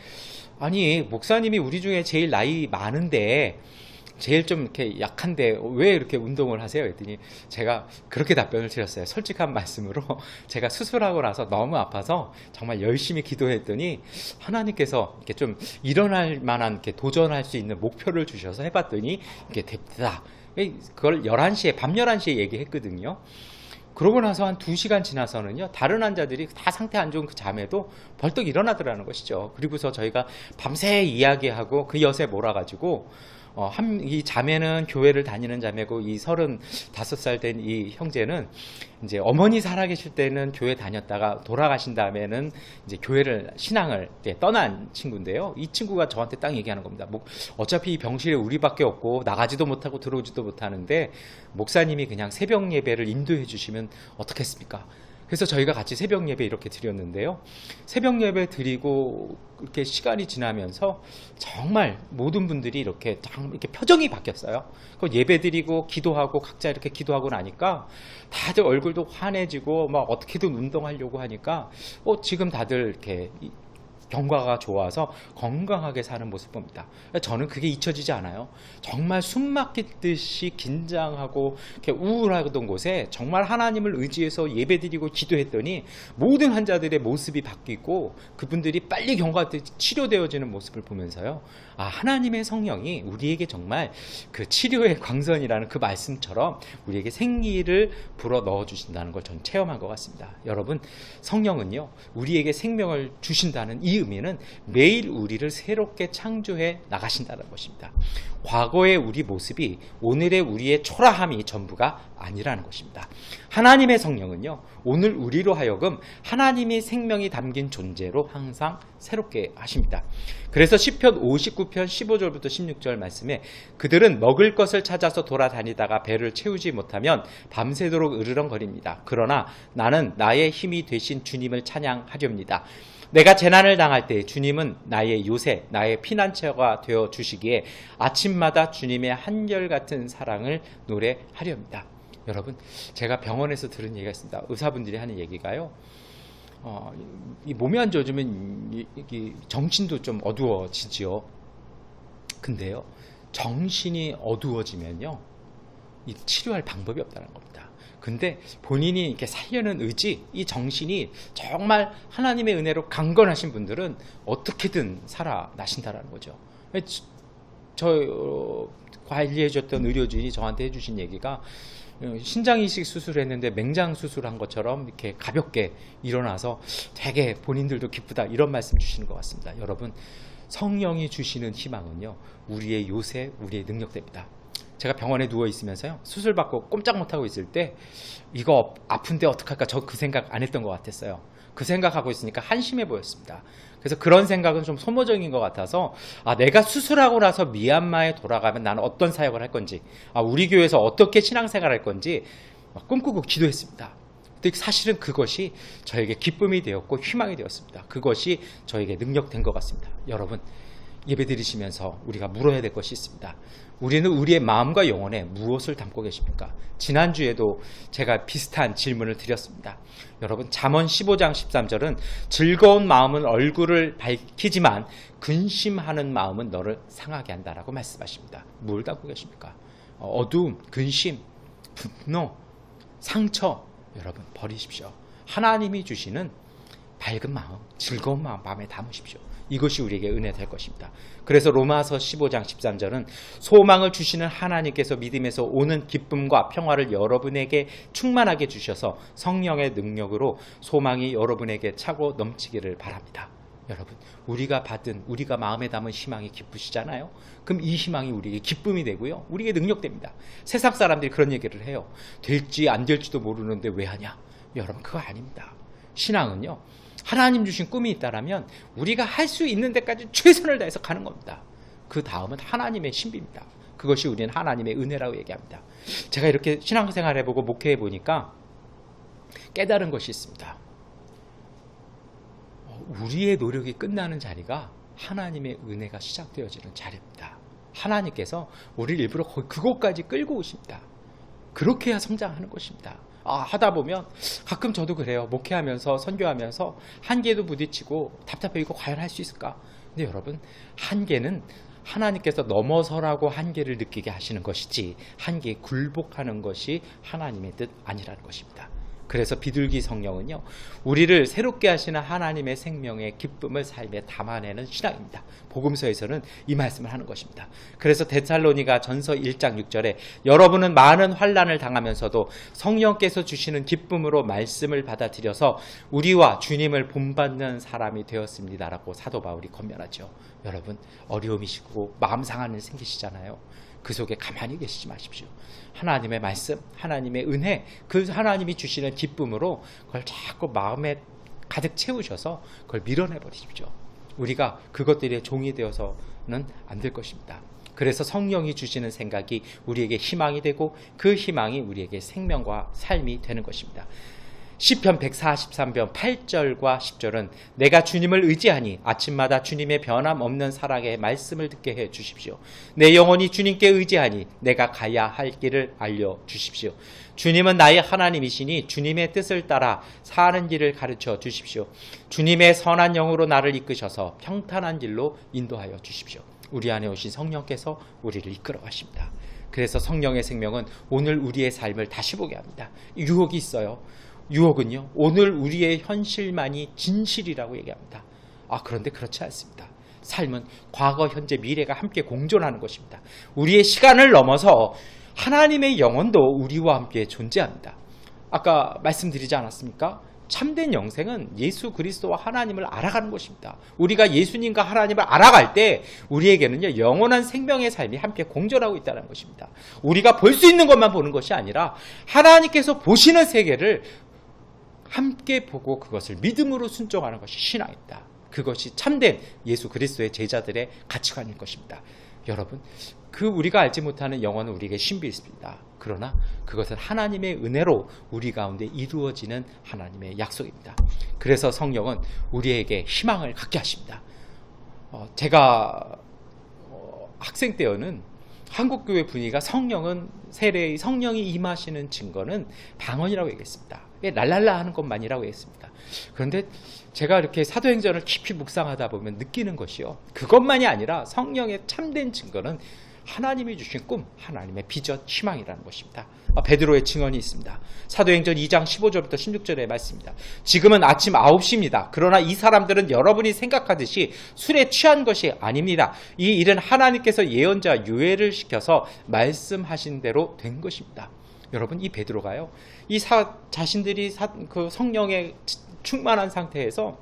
Speaker 1: 아니 목사님이 우리 중에 제일 나이 많은데 제일 좀 이렇게 약한데 왜 이렇게 운동을 하세요? 했더니 제가 그렇게 답변을 드렸어요. 솔직한 말씀으로 제가 수술하고 나서 너무 아파서 정말 열심히 기도했더니 하나님께서 이렇게 좀 일어날 만한, 이렇게 도전할 수 있는 목표를 주셔서 해봤더니 이게 됩니다. 그걸 11시에, 밤 11시에 얘기했거든요. 그러고 나서 한 2시간 지나서는요, 다른 환자들이 다 상태 안 좋은 그 자매도 벌떡 일어나더라는 것이죠. 그리고서 저희가 밤새 이야기하고 그 엿에 몰아가지고 이 자매는 교회를 다니는 자매고, 이 35살 된 이 형제는 이제 어머니 살아계실 때는 교회 다녔다가 돌아가신 다음에는 이제 교회를, 신앙을 떠난 친구인데요. 이 친구가 저한테 딱 얘기하는 겁니다. 어차피 이 병실에 우리밖에 없고 나가지도 못하고 들어오지도 못하는데 목사님이 그냥 새벽 예배를 인도해 주시면 어떻겠습니까? 그래서 저희가 같이 새벽 예배 이렇게 드렸는데요. 새벽 예배 드리고 이렇게 시간이 지나면서 정말 모든 분들이 이렇게 표정이 바뀌었어요. 예배 드리고 기도하고 각자 이렇게 기도하고 나니까 다들 얼굴도 환해지고 막 어떻게든 운동하려고 하니까 지금 다들 이렇게 경과가 좋아서 건강하게 사는 모습 봅니다. 저는 그게 잊혀지지 않아요. 정말 숨 막히듯이 긴장하고 이렇게 우울하던 곳에 정말 하나님을 의지해서 예배드리고 기도했더니 모든 환자들의 모습이 바뀌고 그분들이 빨리 치료되어지는 모습을 보면서요, 하나님의 성령이 우리에게 정말 그 치료의 광선이라는 그 말씀처럼 우리에게 생기를 불어 넣어 주신다는 걸 전 체험한 것 같습니다. 여러분, 성령은요, 우리에게 생명을 주신다는 이 의미는 매일 우리를 새롭게 창조해 나가신다는 것입니다. 과거의 우리 모습이 오늘의 우리의 초라함이 전부가 아니라는 것입니다. 하나님의 성령은요, 오늘 우리로 하여금 하나님의 생명이 담긴 존재로 항상 새롭게 하십니다. 그래서 시편 59편 15절부터 16절 말씀에, 그들은 먹을 것을 찾아서 돌아다니다가 배를 채우지 못하면 밤새도록 으르렁거립니다. 그러나 나는 나의 힘이 되신 주님을 찬양하렵니다. 내가 재난을 당할 때 주님은 나의 요새, 나의 피난처가 되어 주시기에 아침마다 주님의 한결같은 사랑을 노래하렵니다. 여러분, 제가 병원에서 들은 얘기가 있습니다. 의사분들이 하는 얘기가요, 이 몸이 안 좋아지면 정신도 좀 어두워지지요. 근데요, 정신이 어두워지면요, 이 치료할 방법이 없다는 겁니다. 근데 본인이 이렇게 살려는 의지, 이 정신이 정말 하나님의 은혜로 강건하신 분들은 어떻게든 살아나신다라는 거죠. 저 관리해줬던 의료진이 저한테 해주신 얘기가, 신장 이식 수술했는데 맹장 수술한 것처럼 이렇게 가볍게 일어나서 되게 본인들도 기쁘다, 이런 말씀 주시는 것 같습니다. 여러분, 성령이 주시는 희망은요, 우리의 요새, 우리의 능력됩니다. 제가 병원에 누워 있으면서요, 수술 받고 꼼짝 못하고 있을 때 이거 아픈데 어떡할까, 저 그 생각 안 했던 것 같았어요. 그 생각하고 있으니까 한심해 보였습니다. 그래서 그런 생각은 좀 소모적인 것 같아서, 내가 수술하고 나서 미얀마에 돌아가면 나는 어떤 사역을 할 건지, 우리 교회에서 어떻게 신앙생활 할 건지 꿈꾸고 기도했습니다. 근데 사실은 그것이 저에게 기쁨이 되었고 희망이 되었습니다. 그것이 저에게 능력된 것 같습니다. 여러분, 예배 드리시면서 우리가 물어야 될 것이 있습니다. 우리는 우리의 마음과 영혼에 무엇을 담고 계십니까? 지난주에도 제가 비슷한 질문을 드렸습니다. 여러분, 잠언 15장 13절은 즐거운 마음은 얼굴을 밝히지만 근심하는 마음은 너를 상하게 한다라고 말씀하십니다. 뭘 담고 계십니까? 어두움, 근심, 분노, 상처, 여러분 버리십시오. 하나님이 주시는 밝은 마음, 즐거운 마음 마음에 담으십시오. 이것이 우리에게 은혜 될 것입니다. 그래서 로마서 15장 13절은 소망을 주시는 하나님께서 믿음에서 오는 기쁨과 평화를 여러분에게 충만하게 주셔서 성령의 능력으로 소망이 여러분에게 차고 넘치기를 바랍니다. 여러분, 우리가 마음에 담은 희망이 기쁘시잖아요. 그럼 이 희망이 우리에게 기쁨이 되고요, 우리에게 능력됩니다. 세상 사람들이 그런 얘기를 해요. 될지 안 될지도 모르는데 왜 하냐? 여러분, 그거 아닙니다. 신앙은요, 하나님 주신 꿈이 있다라면 우리가 할 수 있는 데까지 최선을 다해서 가는 겁니다. 그 다음은 하나님의 신비입니다. 그것이 우리는 하나님의 은혜라고 얘기합니다. 제가 이렇게 신앙생활 해보고 목회해 보니까 깨달은 것이 있습니다. 우리의 노력이 끝나는 자리가 하나님의 은혜가 시작되어지는 자리입니다. 하나님께서 우리를 일부러 그곳까지 끌고 오십니다. 그렇게 해야 성장하는 것입니다. 하다 보면 가끔 저도 그래요. 목회하면서 선교하면서 한계도 부딪히고 답답해지고 과연 할 수 있을까? 근데 여러분, 한계는 하나님께서 넘어서라고 한계를 느끼게 하시는 것이지 한계에 굴복하는 것이 하나님의 뜻 아니라는 것입니다. 그래서 비둘기 성령은요, 우리를 새롭게 하시는 하나님의 생명의 기쁨을 삶에 담아내는 신앙입니다. 복음서에서는 이 말씀을 하는 것입니다. 그래서 데살로니가 전서 1장 6절에 여러분은 많은 환난을 당하면서도 성령께서 주시는 기쁨으로 말씀을 받아들여서 우리와 주님을 본받는 사람이 되었습니다라고 사도 바울이 권면하죠. 여러분, 어려움이시고 마음 상한 일 생기시잖아요. 그 속에 가만히 계시지 마십시오. 하나님의 말씀, 하나님의 은혜, 그 하나님이 주시는 기쁨으로 그걸 자꾸 마음에 가득 채우셔서 그걸 밀어내 버리십시오. 우리가 그것들의 종이 되어서는 안 될 것입니다. 그래서 성령이 주시는 생각이 우리에게 희망이 되고 그 희망이 우리에게 생명과 삶이 되는 것입니다. 시편 143편 8절과 10절은 내가 주님을 의지하니 아침마다 주님의 변함없는 사랑의 말씀을 듣게 해 주십시오. 내 영혼이 주님께 의지하니 내가 가야 할 길을 알려주십시오. 주님은 나의 하나님이시니 주님의 뜻을 따라 사는 길을 가르쳐 주십시오. 주님의 선한 영으로 나를 이끄셔서 평탄한 길로 인도하여 주십시오. 우리 안에 오신 성령께서 우리를 이끌어 가십니다. 그래서 성령의 생명은 오늘 우리의 삶을 다시 보게 합니다. 유혹이 있어요. 유혹은요, 오늘 우리의 현실만이 진실이라고 얘기합니다. 그런데 그렇지 않습니다. 삶은 과거, 현재, 미래가 함께 공존하는 것입니다. 우리의 시간을 넘어서 하나님의 영혼도 우리와 함께 존재합니다. 아까 말씀드리지 않았습니까? 참된 영생은 예수 그리스도와 하나님을 알아가는 것입니다. 우리가 예수님과 하나님을 알아갈 때 우리에게는요, 영원한 생명의 삶이 함께 공존하고 있다는 것입니다. 우리가 볼 수 있는 것만 보는 것이 아니라 하나님께서 보시는 세계를 함께 보고 그것을 믿음으로 순종하는 것이 신앙입니다. 그것이 참된 예수 그리스도의 제자들의 가치관일 것입니다. 여러분, 우리가 알지 못하는 영혼은 우리에게 신비 있습니다. 그러나 그것은 하나님의 은혜로 우리 가운데 이루어지는 하나님의 약속입니다. 그래서 성령은 우리에게 희망을 갖게 하십니다. 제가 학생 때에는 한국교회 분위기가 성령이 임하시는 증거는 방언이라고 얘기했습니다. 랄랄라 하는 것만이라고 했습니다. 그런데 제가 이렇게 사도행전을 깊이 묵상하다 보면 느끼는 것이요, 그것만이 아니라 성령의 참된 증거는 하나님이 주신 꿈, 하나님의 비전, 희망이라는 것입니다. 베드로의 증언이 있습니다. 사도행전 2장 15절부터 16절의 말씀입니다. 지금은 아침 9시입니다. 그러나 이 사람들은 여러분이 생각하듯이 술에 취한 것이 아닙니다. 이 일은 하나님께서 예언자 요엘을 시켜서 말씀하신 대로 된 것입니다. 여러분, 이 베드로가요, 자신들이 그 성령에 충만한 상태에서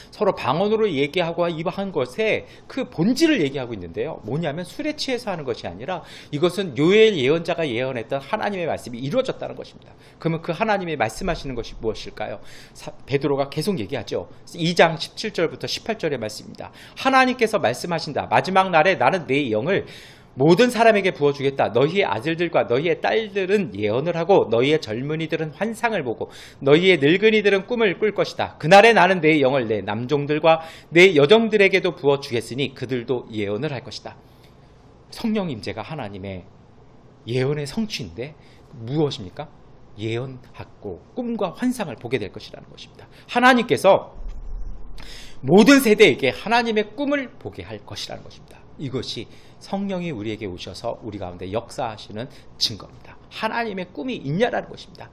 Speaker 1: 서로 방언으로 얘기하고 한 것에 그 본질을 얘기하고 있는데요. 뭐냐면 술에 취해서 하는 것이 아니라 이것은 요엘 예언자가 예언했던 하나님의 말씀이 이루어졌다는 것입니다. 그러면 그 하나님의 말씀하시는 것이 무엇일까요? 베드로가 계속 얘기하죠. 2장 17절부터 18절의 말씀입니다. 하나님께서 말씀하신다. 마지막 날에 나는 내 영을 모든 사람에게 부어주겠다. 너희의 아들들과 너희의 딸들은 예언을 하고 너희의 젊은이들은 환상을 보고 너희의 늙은이들은 꿈을 꿀 것이다. 그날에 나는 내 영을 내 남종들과 내 여종들에게도 부어주겠으니 그들도 예언을 할 것이다. 성령 임재가 하나님의 예언의 성취인데 무엇입니까? 예언하고 꿈과 환상을 보게 될 것이라는 것입니다. 하나님께서 모든 세대에게 하나님의 꿈을 보게 할 것이라는 것입니다. 이것이 성령이 우리에게 오셔서 우리 가운데 역사하시는 증거입니다. 하나님의 꿈이 있냐라는 것입니다.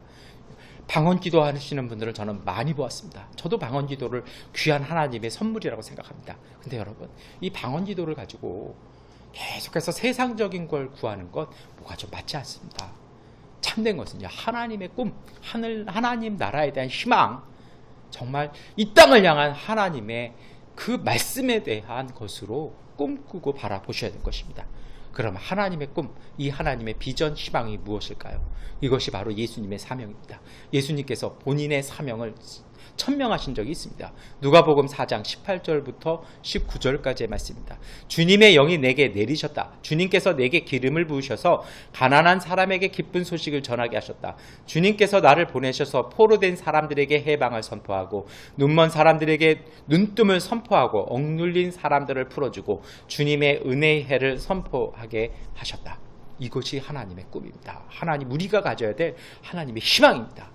Speaker 1: 방언 기도 하시는 분들을 저는 많이 보았습니다. 저도 방언 기도를 귀한 하나님의 선물이라고 생각합니다. 근데 여러분, 이 방언 기도를 가지고 계속해서 세상적인 걸 구하는 것 뭐가 좀 맞지 않습니다. 참된 것은요, 하나님의 꿈, 하나님 나라에 대한 희망, 정말 이 땅을 향한 하나님의 그 말씀에 대한 것으로 꿈꾸고 바라보셔야 될 것입니다. 그럼 하나님의 꿈, 이 하나님의 비전, 희망이 무엇일까요? 이것이 바로 예수님의 사명입니다. 예수님께서 본인의 사명을 천명하신 적이 있습니다. 누가복음 4장 18절부터 19절까지의 말씀입니다. 주님의 영이 내게 내리셨다. 주님께서 내게 기름을 부으셔서 가난한 사람에게 기쁜 소식을 전하게 하셨다. 주님께서 나를 보내셔서 포로된 사람들에게 해방을 선포하고 눈먼 사람들에게 눈뜸을 선포하고 억눌린 사람들을 풀어주고 주님의 은혜의 해를 선포하게 하셨다. 이것이 하나님의 꿈입니다. 하나님, 우리가 가져야 될 하나님의 희망입니다.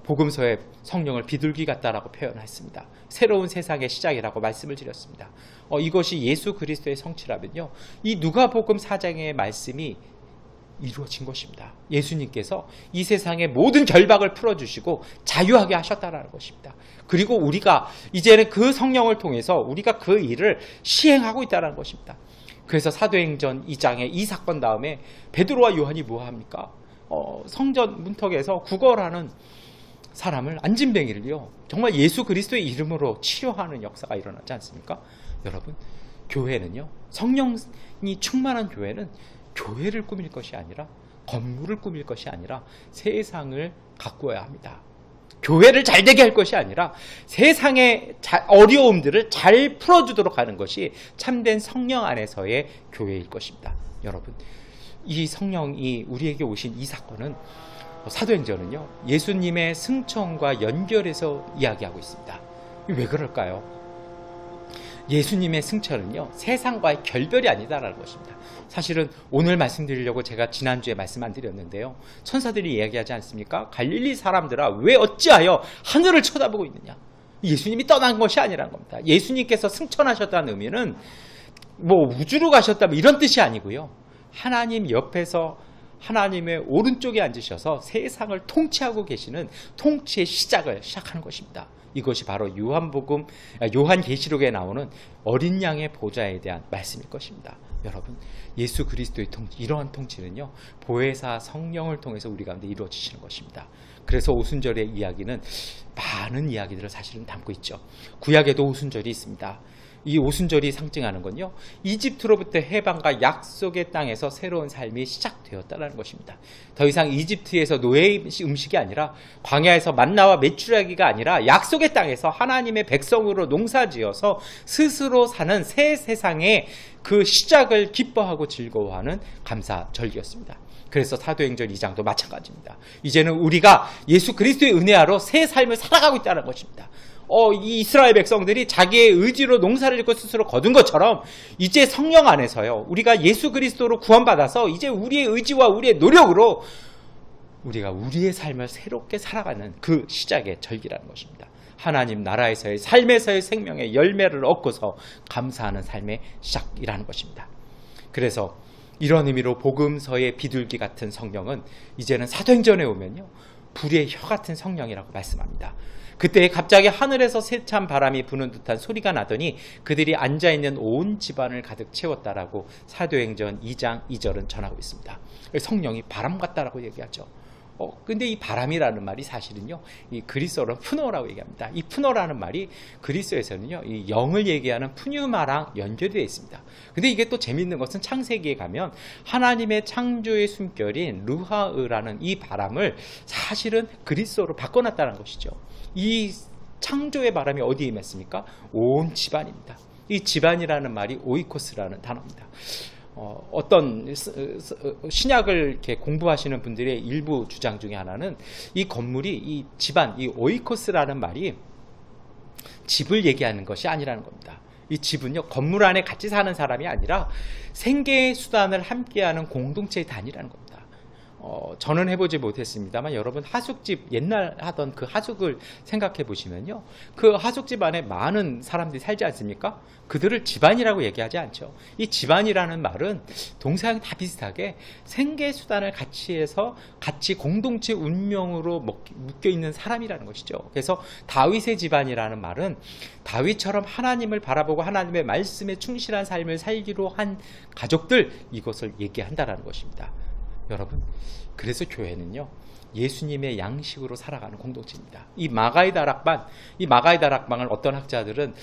Speaker 1: 복음서에 성령을 비둘기 같다라고 표현했습니다. 새로운 세상의 시작이라고 말씀을 드렸습니다. 이것이 예수 그리스도의 성취라면요, 이 누가복음 4장의 말씀이 이루어진 것입니다. 예수님께서 이 세상의 모든 결박을 풀어주시고 자유하게 하셨다는 것입니다. 그리고 우리가 이제는 그 성령을 통해서 우리가 그 일을 시행하고 있다는 것입니다. 그래서 사도행전 2장의 이 사건 다음에 베드로와 요한이 뭐합니까? 성전 문턱에서 구걸하는 사람을, 안진뱅이를요, 정말 예수 그리스도의 이름으로 치료하는 역사가 일어나지 않습니까? 여러분, 교회는요, 성령이 충만한 교회는 교회를 꾸밀 것이 아니라, 건물을 꾸밀 것이 아니라 세상을 가꾸어야 합니다. 교회를 잘 되게 할 것이 아니라 세상의 어려움들을 잘 풀어주도록 하는 것이 참된 성령 안에서의 교회일 것입니다. 여러분, 이 성령이 우리에게 오신 이 사건은, 사도행전은요, 예수님의 승천과 연결해서 이야기하고 있습니다. 왜 그럴까요? 예수님의 승천은요, 세상과의 결별이 아니다라는 것입니다. 사실은 오늘 말씀드리려고 제가 지난주에 말씀 안 드렸는데요, 천사들이 이야기하지 않습니까? 갈릴리 사람들아, 왜 어찌하여 하늘을 쳐다보고 있느냐? 예수님이 떠난 것이 아니라는 겁니다. 예수님께서 승천하셨다는 의미는 뭐 우주로 가셨다 이런 뜻이 아니고요, 하나님 옆에서 하나님의 오른쪽에 앉으셔서 세상을 통치하고 계시는 통치의 시작하는 것입니다. 이것이 바로 요한계시록에 나오는 어린 양의 보좌에 대한 말씀일 것입니다. 여러분, 예수 그리스도의 통치, 이러한 통치는요, 보혜사 성령을 통해서 우리 가운데 이루어지시는 것입니다. 그래서 오순절의 이야기는 많은 이야기들을 사실은 담고 있죠. 구약에도 오순절이 있습니다. 이 오순절이 상징하는 건요, 이집트로부터 해방과 약속의 땅에서 새로운 삶이 시작되었다는 것입니다. 더 이상 이집트에서 노예의 음식이 아니라, 광야에서 만나와 메추라기가 아니라 약속의 땅에서 하나님의 백성으로 농사지어서 스스로 사는 새 세상의 그 시작을 기뻐하고 즐거워하는 감사절기였습니다. 그래서 사도행전 2장도 마찬가지입니다. 이제는 우리가 예수 그리스도의 은혜하로 새 삶을 살아가고 있다는 것입니다. 이 이스라엘 백성들이 자기의 의지로 농사를 짓고 스스로 거둔 것처럼 이제 성령 안에서요, 우리가 예수 그리스도로 구원받아서 이제 우리의 의지와 우리의 노력으로 우리가 우리의 삶을 새롭게 살아가는 그 시작의 절기라는 것입니다. 하나님 나라에서의 삶에서의 생명의 열매를 얻고서 감사하는 삶의 시작이라는 것입니다. 그래서 이런 의미로 복음서의 비둘기 같은 성령은 이제는 사도행전에 오면요, 불의 혀 같은 성령이라고 말씀합니다. 그때 갑자기 하늘에서 세찬 바람이 부는 듯한 소리가 나더니 그들이 앉아있는 온 집안을 가득 채웠다라고 사도행전 2장 2절은 전하고 있습니다. 성령이 바람 같다라고 얘기하죠. 근데 이 바람이라는 말이 사실은요, 이 그리스어로 푸노라고 얘기합니다. 이 푸노라는 말이 그리스어에서는요, 이 영을 얘기하는 푸뉴마랑 연결되어 있습니다. 근데 이게 또 재밌는 것은 창세기에 가면 하나님의 창조의 숨결인 루하으라는 이 바람을 사실은 그리스어로 바꿔놨다는 것이죠. 이 창조의 바람이 어디에 임했습니까? 온 집안입니다. 이 집안이라는 말이 오이코스라는 단어입니다. 어떤 신약을 이렇게 공부하시는 분들의 일부 주장 중에 하나는 이 건물이, 이 집안, 이 오이코스라는 말이 집을 얘기하는 것이 아니라는 겁니다. 이 집은요, 건물 안에 같이 사는 사람이 아니라 생계의 수단을 함께하는 공동체의 단위라는 겁니다. 저는 해보지 못했습니다만 여러분 하숙집 옛날 하던 그 하숙을 생각해 보시면요, 그 하숙집 안에 많은 사람들이 살지 않습니까? 그들을 집안이라고 얘기하지 않죠. 이 집안이라는 말은 동사형이 다 비슷하게 생계수단을 같이 해서 같이 공동체 운명으로 묶여 있는 사람이라는 것이죠. 그래서 다윗의 집안이라는 말은 다윗처럼 하나님을 바라보고 하나님의 말씀에 충실한 삶을 살기로 한 가족들, 이것을 얘기한다라는 것입니다. 여러분, 그래서 교회는요, 예수님의 양식으로 살아가는 공동체입니다. 이 마가의 다락방을 어떤 학자들은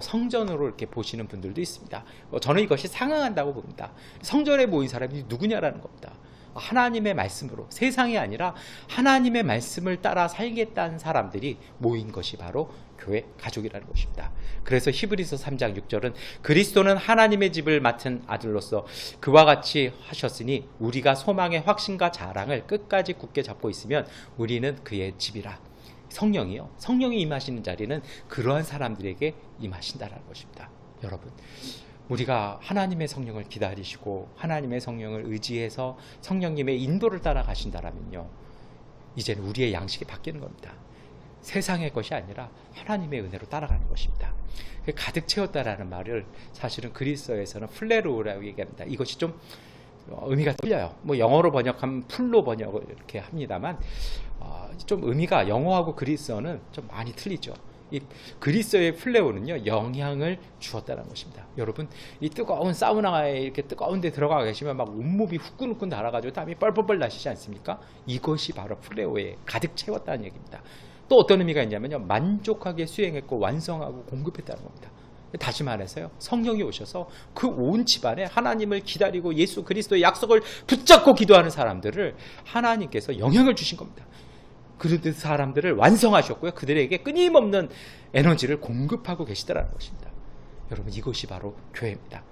Speaker 1: 성전으로 이렇게 보시는 분들도 있습니다. 저는 이것이 상응한다고 봅니다. 성전에 모인 사람이 누구냐라는 겁니다. 하나님의 말씀으로, 세상이 아니라 하나님의 말씀을 따라 살겠다는 사람들이 모인 것이 바로 교회 가족이라는 것입니다. 그래서 히브리서 3장 6절은 그리스도는 하나님의 집을 맡은 아들로서 그와 같이 하셨으니 우리가 소망의 확신과 자랑을 끝까지 굳게 잡고 있으면 우리는 그의 집이라. 성령이 임하시는 자리는 그러한 사람들에게 임하신다는 것입니다. 여러분, 우리가 하나님의 성령을 기다리시고 하나님의 성령을 의지해서 성령님의 인도를 따라 가신다라면요, 이제는 우리의 양식이 바뀌는 겁니다. 세상의 것이 아니라 하나님의 은혜로 따라가는 것입니다. 가득 채웠다라는 말을 사실은 그리스어에서는 플레루라고 얘기합니다. 이것이 좀 의미가 틀려요. 영어로 번역하면 풀로 번역을 이렇게 합니다만 좀 의미가 영어하고 그리스어는 좀 많이 틀리죠. 이 그리스어의 플레오는요, 영향을 주었다는 것입니다. 여러분, 이 뜨거운 사우나에 이렇게 뜨거운 데 들어가 계시면 막 온몸이 후끈후끈 달아가지고 땀이 뻘뻘뻘 나시지 않습니까? 이것이 바로 플레오에 가득 채웠다는 얘기입니다. 또 어떤 의미가 있냐면요, 만족하게 수행했고 완성하고 공급했다는 겁니다. 다시 말해서요, 성령이 오셔서 그 온 집안에 하나님을 기다리고 예수 그리스도의 약속을 붙잡고 기도하는 사람들을 하나님께서 영향을 주신 겁니다. 그 사람들을 완성하셨고요, 그들에게 끊임없는 에너지를 공급하고 계시다라는 것입니다. 여러분, 이것이 바로 교회입니다.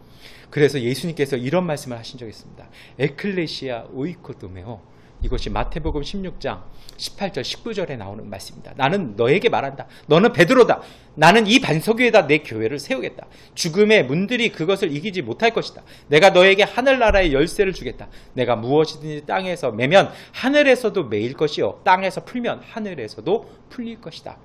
Speaker 1: 그래서 예수님께서 이런 말씀을 하신 적이 있습니다. 에클레시아 오이코도메오, 이것이 마태복음 16장 18절 19절에 나오는 말씀입니다. 나는 너에게 말한다. 너는 베드로다. 나는 이 반석 위에다 내 교회를 세우겠다. 죽음의 문들이 그것을 이기지 못할 것이다. 내가 너에게 하늘나라의 열쇠를 주겠다. 내가 무엇이든지 땅에서 매면 하늘에서도 매일 것이요 땅에서 풀면 하늘에서도 풀릴 것이다.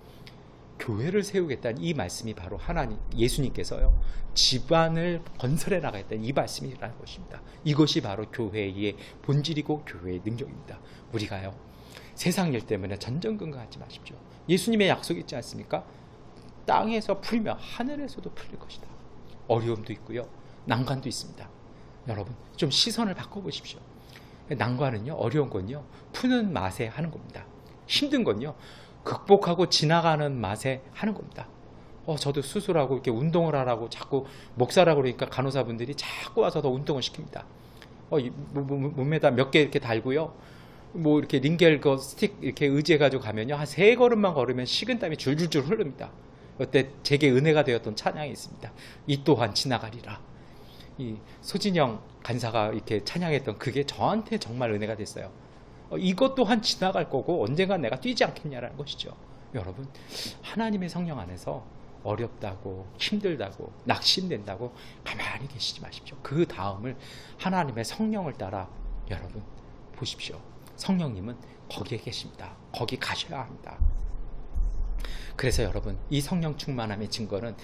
Speaker 1: 교회를 세우겠다는 이 말씀이 바로 하나님, 예수님께서요, 집안을 건설해 나가겠다는 이 말씀이라는 것입니다. 이것이 바로 교회의 본질이고 교회의 능력입니다. 우리가요, 세상 일 때문에 전전긍긍하지 마십시오. 예수님의 약속이 있지 않습니까? 땅에서 풀면 하늘에서도 풀릴 것이다. 어려움도 있고요, 난관도 있습니다. 여러분, 좀 시선을 바꿔보십시오. 난관은요, 어려운 건요, 푸는 맛에 하는 겁니다. 힘든 건요, 극복하고 지나가는 맛에 하는 겁니다. 저도 수술하고 이렇게 운동을 하라고 자꾸 목사라고 그러니까 간호사분들이 자꾸 와서 더 운동을 시킵니다. 몸에다 몇 개 이렇게 달고요, 이렇게 링겔 스틱 이렇게 의지해가지고 가면요, 한 3걸음만 걸으면 식은땀이 줄줄줄 흐릅니다. 그때 제게 은혜가 되었던 찬양이 있습니다. 이 또한 지나가리라. 이 소진영 간사가 이렇게 찬양했던 그게 저한테 정말 은혜가 됐어요. 이것 또한 지나갈 거고 언젠간 내가 뛰지 않겠냐라는 것이죠. 여러분, 하나님의 성령 안에서 어렵다고 힘들다고 낙심된다고 가만히 계시지 마십시오. 그 다음을 하나님의 성령을 따라 여러분 보십시오. 성령님은 거기에 계십니다. 거기 가셔야 합니다. 그래서 여러분, 이 성령 충만함의 증거는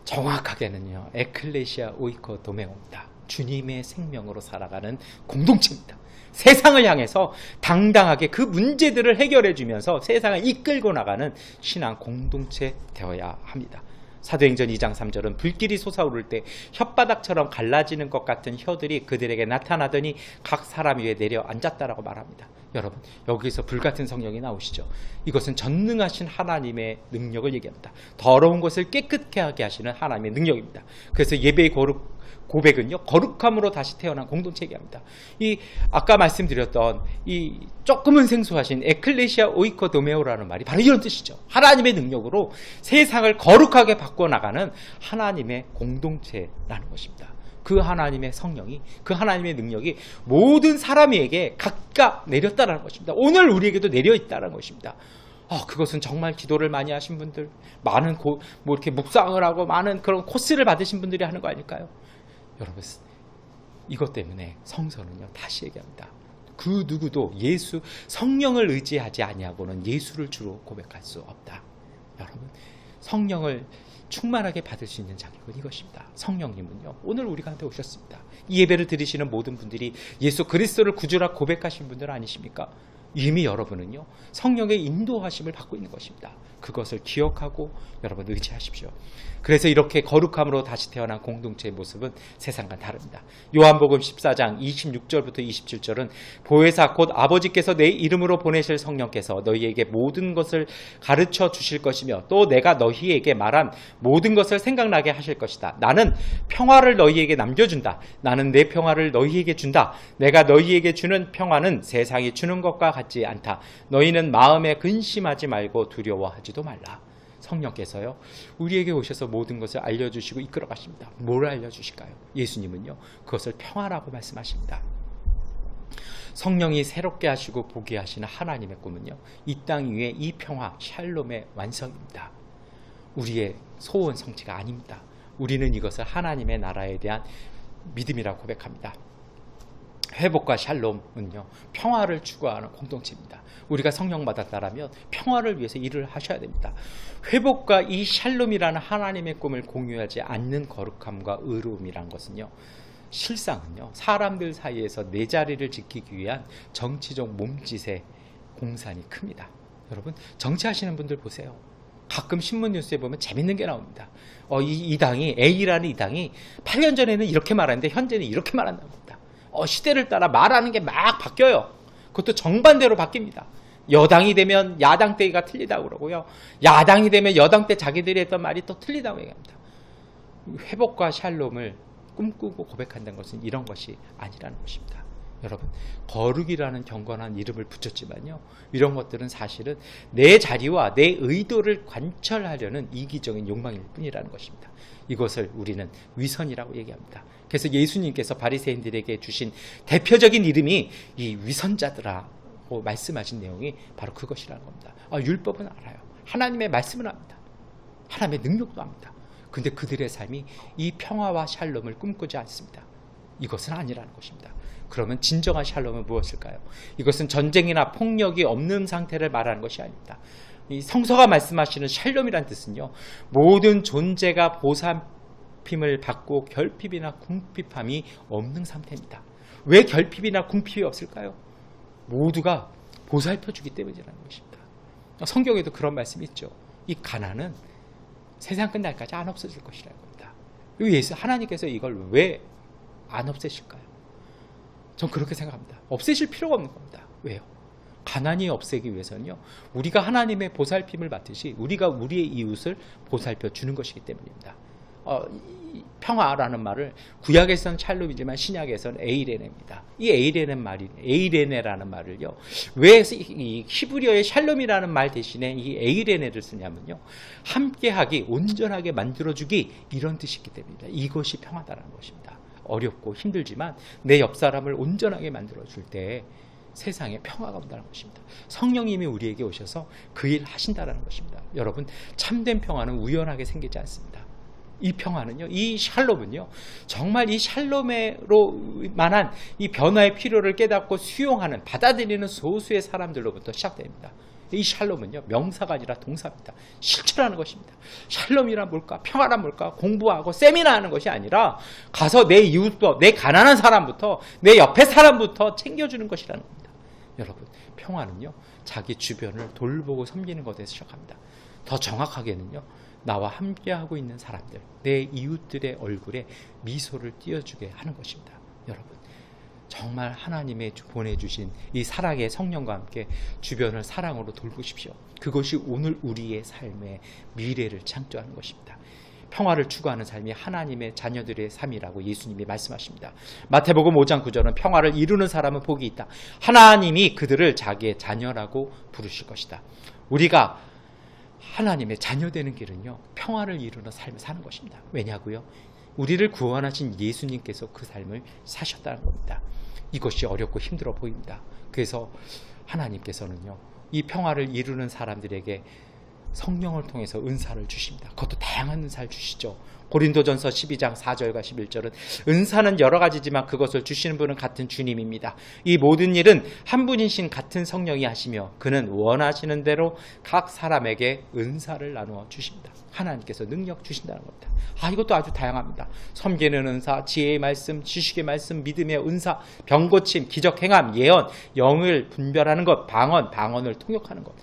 Speaker 1: 정확하게는요, 에클레시아 오이코 도메오입니다. 주님의 생명으로 살아가는 공동체입니다. 세상을 향해서 당당하게 그 문제들을 해결해 주면서 세상을 이끌고 나가는 신앙 공동체 되어야 합니다. 사도행전 2장 3절은 불길이 솟아오를 때 혓바닥처럼 갈라지는 것 같은 혀들이 그들에게 나타나더니 각 사람 위에 내려 앉았다라고 말합니다. 여러분, 여기서 불같은 성령이 나오시죠. 이것은 전능하신 하나님의 능력을 얘기합니다. 더러운 것을 깨끗게 하게 하시는 하나님의 능력입니다. 그래서 예배의 고백은요, 거룩함으로 다시 태어난 공동체 얘기합니다. 이 아까 말씀드렸던 이 조금은 생소하신 에클레시아 오이코 도메오라는 말이 바로 이런 뜻이죠. 하나님의 능력으로 세상을 거룩하게 바꿔나가는 하나님의 공동체라는 것입니다. 그 하나님의 성령이, 그 하나님의 능력이 모든 사람에게 각각 내렸다는 것입니다. 오늘 우리에게도 내려 있다는 것입니다. 그것은 정말 기도를 많이 하신 분들, 많은 이렇게 묵상을 하고 많은 그런 코스를 받으신 분들이 하는 거 아닐까요? 여러분, 이것 때문에 성서는요, 다시 얘기합니다. 그 누구도 성령을 의지하지 아니하고는 예수를 주로 고백할 수 없다. 여러분, 성령을 충만하게 받을 수 있는 자격은 이것입니다. 성령님은요, 오늘 우리 가운데 오셨습니다. 이 예배를 드리시는 모든 분들이 예수 그리스도를 구주라 고백하신 분들 아니십니까? 이미 여러분은요, 성령의 인도하심을 받고 있는 것입니다. 그것을 기억하고 여러분 의지하십시오. 그래서 이렇게 거룩함으로 다시 태어난 공동체의 모습은 세상과 다릅니다. 요한복음 14장 26절부터 27절은 보혜사 곧 아버지께서 내 이름으로 보내실 성령께서 너희에게 모든 것을 가르쳐 주실 것이며 또 내가 너희에게 말한 모든 것을 생각나게 하실 것이다. 나는 평화를 너희에게 남겨준다. 나는 내 평화를 너희에게 준다. 내가 너희에게 주는 평화는 세상이 주는 것과 같지 않다. 너희는 마음에 근심하지 말고 두려워하지도 말라. 성령께서요, 우리에게 오셔서 모든 것을 알려주시고 이끌어 가십니다. 뭘 알려주실까요? 예수님은요, 그것을 평화라고 말씀하십니다. 성령이 새롭게 하시고 보게 하시는 하나님의 꿈은요, 이 땅 위에 이 평화, 샬롬의 완성입니다. 우리의 소원 성취가 아닙니다. 우리는 이것을 하나님의 나라에 대한 믿음이라고 고백합니다. 회복과 샬롬은요, 평화를 추구하는 공동체입니다. 우리가 성령 받았다라면 평화를 위해서 일을 하셔야 됩니다. 회복과 이 샬롬이라는 하나님의 꿈을 공유하지 않는 거룩함과 의로움이란 것은요, 실상은요, 사람들 사이에서 내 자리를 지키기 위한 정치적 몸짓의 공산이 큽니다. 여러분, 정치하시는 분들 보세요. 가끔 신문 뉴스에 보면 재밌는 게 나옵니다. 이 당이, A라는 이 당이 8년 전에는 이렇게 말하는데 현재는 이렇게 말한다고 합니다. 시대를 따라 말하는 게 막 바뀌어요. 그것도 정반대로 바뀝니다. 여당이 되면 야당 때가 틀리다고 그러고요. 야당이 되면 여당 때 자기들이 했던 말이 또 틀리다고 얘기합니다. 회복과 샬롬을 꿈꾸고 고백한다는 것은 이런 것이 아니라는 것입니다. 여러분, 거룩이라는 경건한 이름을 붙였지만요, 이런 것들은 사실은 내 자리와 내 의도를 관철하려는 이기적인 욕망일 뿐이라는 것입니다. 이것을 우리는 위선이라고 얘기합니다. 그래서 예수님께서 바리새인들에게 주신 대표적인 이름이 이 위선자들아라고 말씀하신 내용이 바로 그것이라는 겁니다. 율법은 알아요. 하나님의 말씀은 압니다. 하나님의 능력도 압니다. 근데 그들의 삶이 이 평화와 샬롬을 꿈꾸지 않습니다. 이것은 아니라는 것입니다. 그러면 진정한 샬롬은 무엇일까요? 이것은 전쟁이나 폭력이 없는 상태를 말하는 것이 아닙니다. 이 성서가 말씀하시는 샬롬이란 뜻은요, 모든 존재가 보살핌을 받고 결핍이나 궁핍함이 없는 상태입니다. 왜 결핍이나 궁핍이 없을까요? 모두가 보살펴주기 때문이라는 것입니다. 성경에도 그런 말씀이 있죠. 이 가난은 세상 끝날까지 안 없어질 것이라는 겁니다. 하나님께서 이걸 왜 안 없애실까요? 전 그렇게 생각합니다. 없애실 필요가 없는 겁니다. 왜요? 가난이 없애기 위해서는요, 우리가 하나님의 보살핌을 받듯이 우리가 우리의 이웃을 보살펴 주는 것이기 때문입니다. 평화라는 말을 구약에서는 샬롬이지만 신약에서는 에이레네입니다. 이 에이레네라는 말을요, 왜 이 히브리어의 샬롬이라는 말 대신에 이 에이레네를 쓰냐면요, 함께하기, 온전하게 만들어주기, 이런 뜻이기 때문입니다. 이것이 평화다라는 것입니다. 어렵고 힘들지만 내 옆 사람을 온전하게 만들어줄 때 세상에 평화가 온다는 것입니다. 성령님이 우리에게 오셔서 그 일 하신다는 것입니다. 여러분, 참된 평화는 우연하게 생기지 않습니다. 이 평화는요, 이 샬롬은요, 정말 이 샬롬으로만한 이 변화의 필요를 깨닫고 수용하는, 받아들이는 소수의 사람들로부터 시작됩니다. 이 샬롬은요, 명사가 아니라 동사입니다. 실천하는 것입니다. 샬롬이란 뭘까? 평화란 뭘까? 공부하고 세미나하는 것이 아니라 가서 내 이웃부터, 내 가난한 사람부터, 내 옆에 사람부터 챙겨주는 것이라는 겁니다. 여러분, 평화는요, 자기 주변을 돌보고 섬기는 것에서 시작합니다. 더 정확하게는요, 나와 함께하고 있는 사람들, 내 이웃들의 얼굴에 미소를 띄워주게 하는 것입니다. 여러분, 정말 하나님의 보내주신 이 사랑의 성령과 함께 주변을 사랑으로 돌보십시오. 그것이 오늘 우리의 삶의 미래를 창조하는 것입니다. 평화를 추구하는 삶이 하나님의 자녀들의 삶이라고 예수님이 말씀하십니다. 마태복음 5장 9절은 평화를 이루는 사람은 복이 있다. 하나님이 그들을 자기의 자녀라고 부르실 것이다. 우리가 하나님의 자녀되는 길은요, 평화를 이루는 삶을 사는 것입니다. 왜냐고요? 우리를 구원하신 예수님께서 그 삶을 사셨다는 겁니다. 이것이 어렵고 힘들어 보입니다. 그래서 하나님께서는요, 이 평화를 이루는 사람들에게 성령을 통해서 은사를 주십니다. 그것도 다양한 은사를 주시죠. 고린도전서 12장 4절과 11절은 은사는 여러 가지지만 그것을 주시는 분은 같은 주님입니다. 이 모든 일은 한 분이신 같은 성령이 하시며 그는 원하시는 대로 각 사람에게 은사를 나누어 주십니다. 하나님께서 능력 주신다는 겁니다. 이것도 아주 다양합니다. 섬기는 은사, 지혜의 말씀, 지식의 말씀, 믿음의 은사, 병고침, 기적 행함, 예언, 영을 분별하는 것, 방언을 통역하는 것.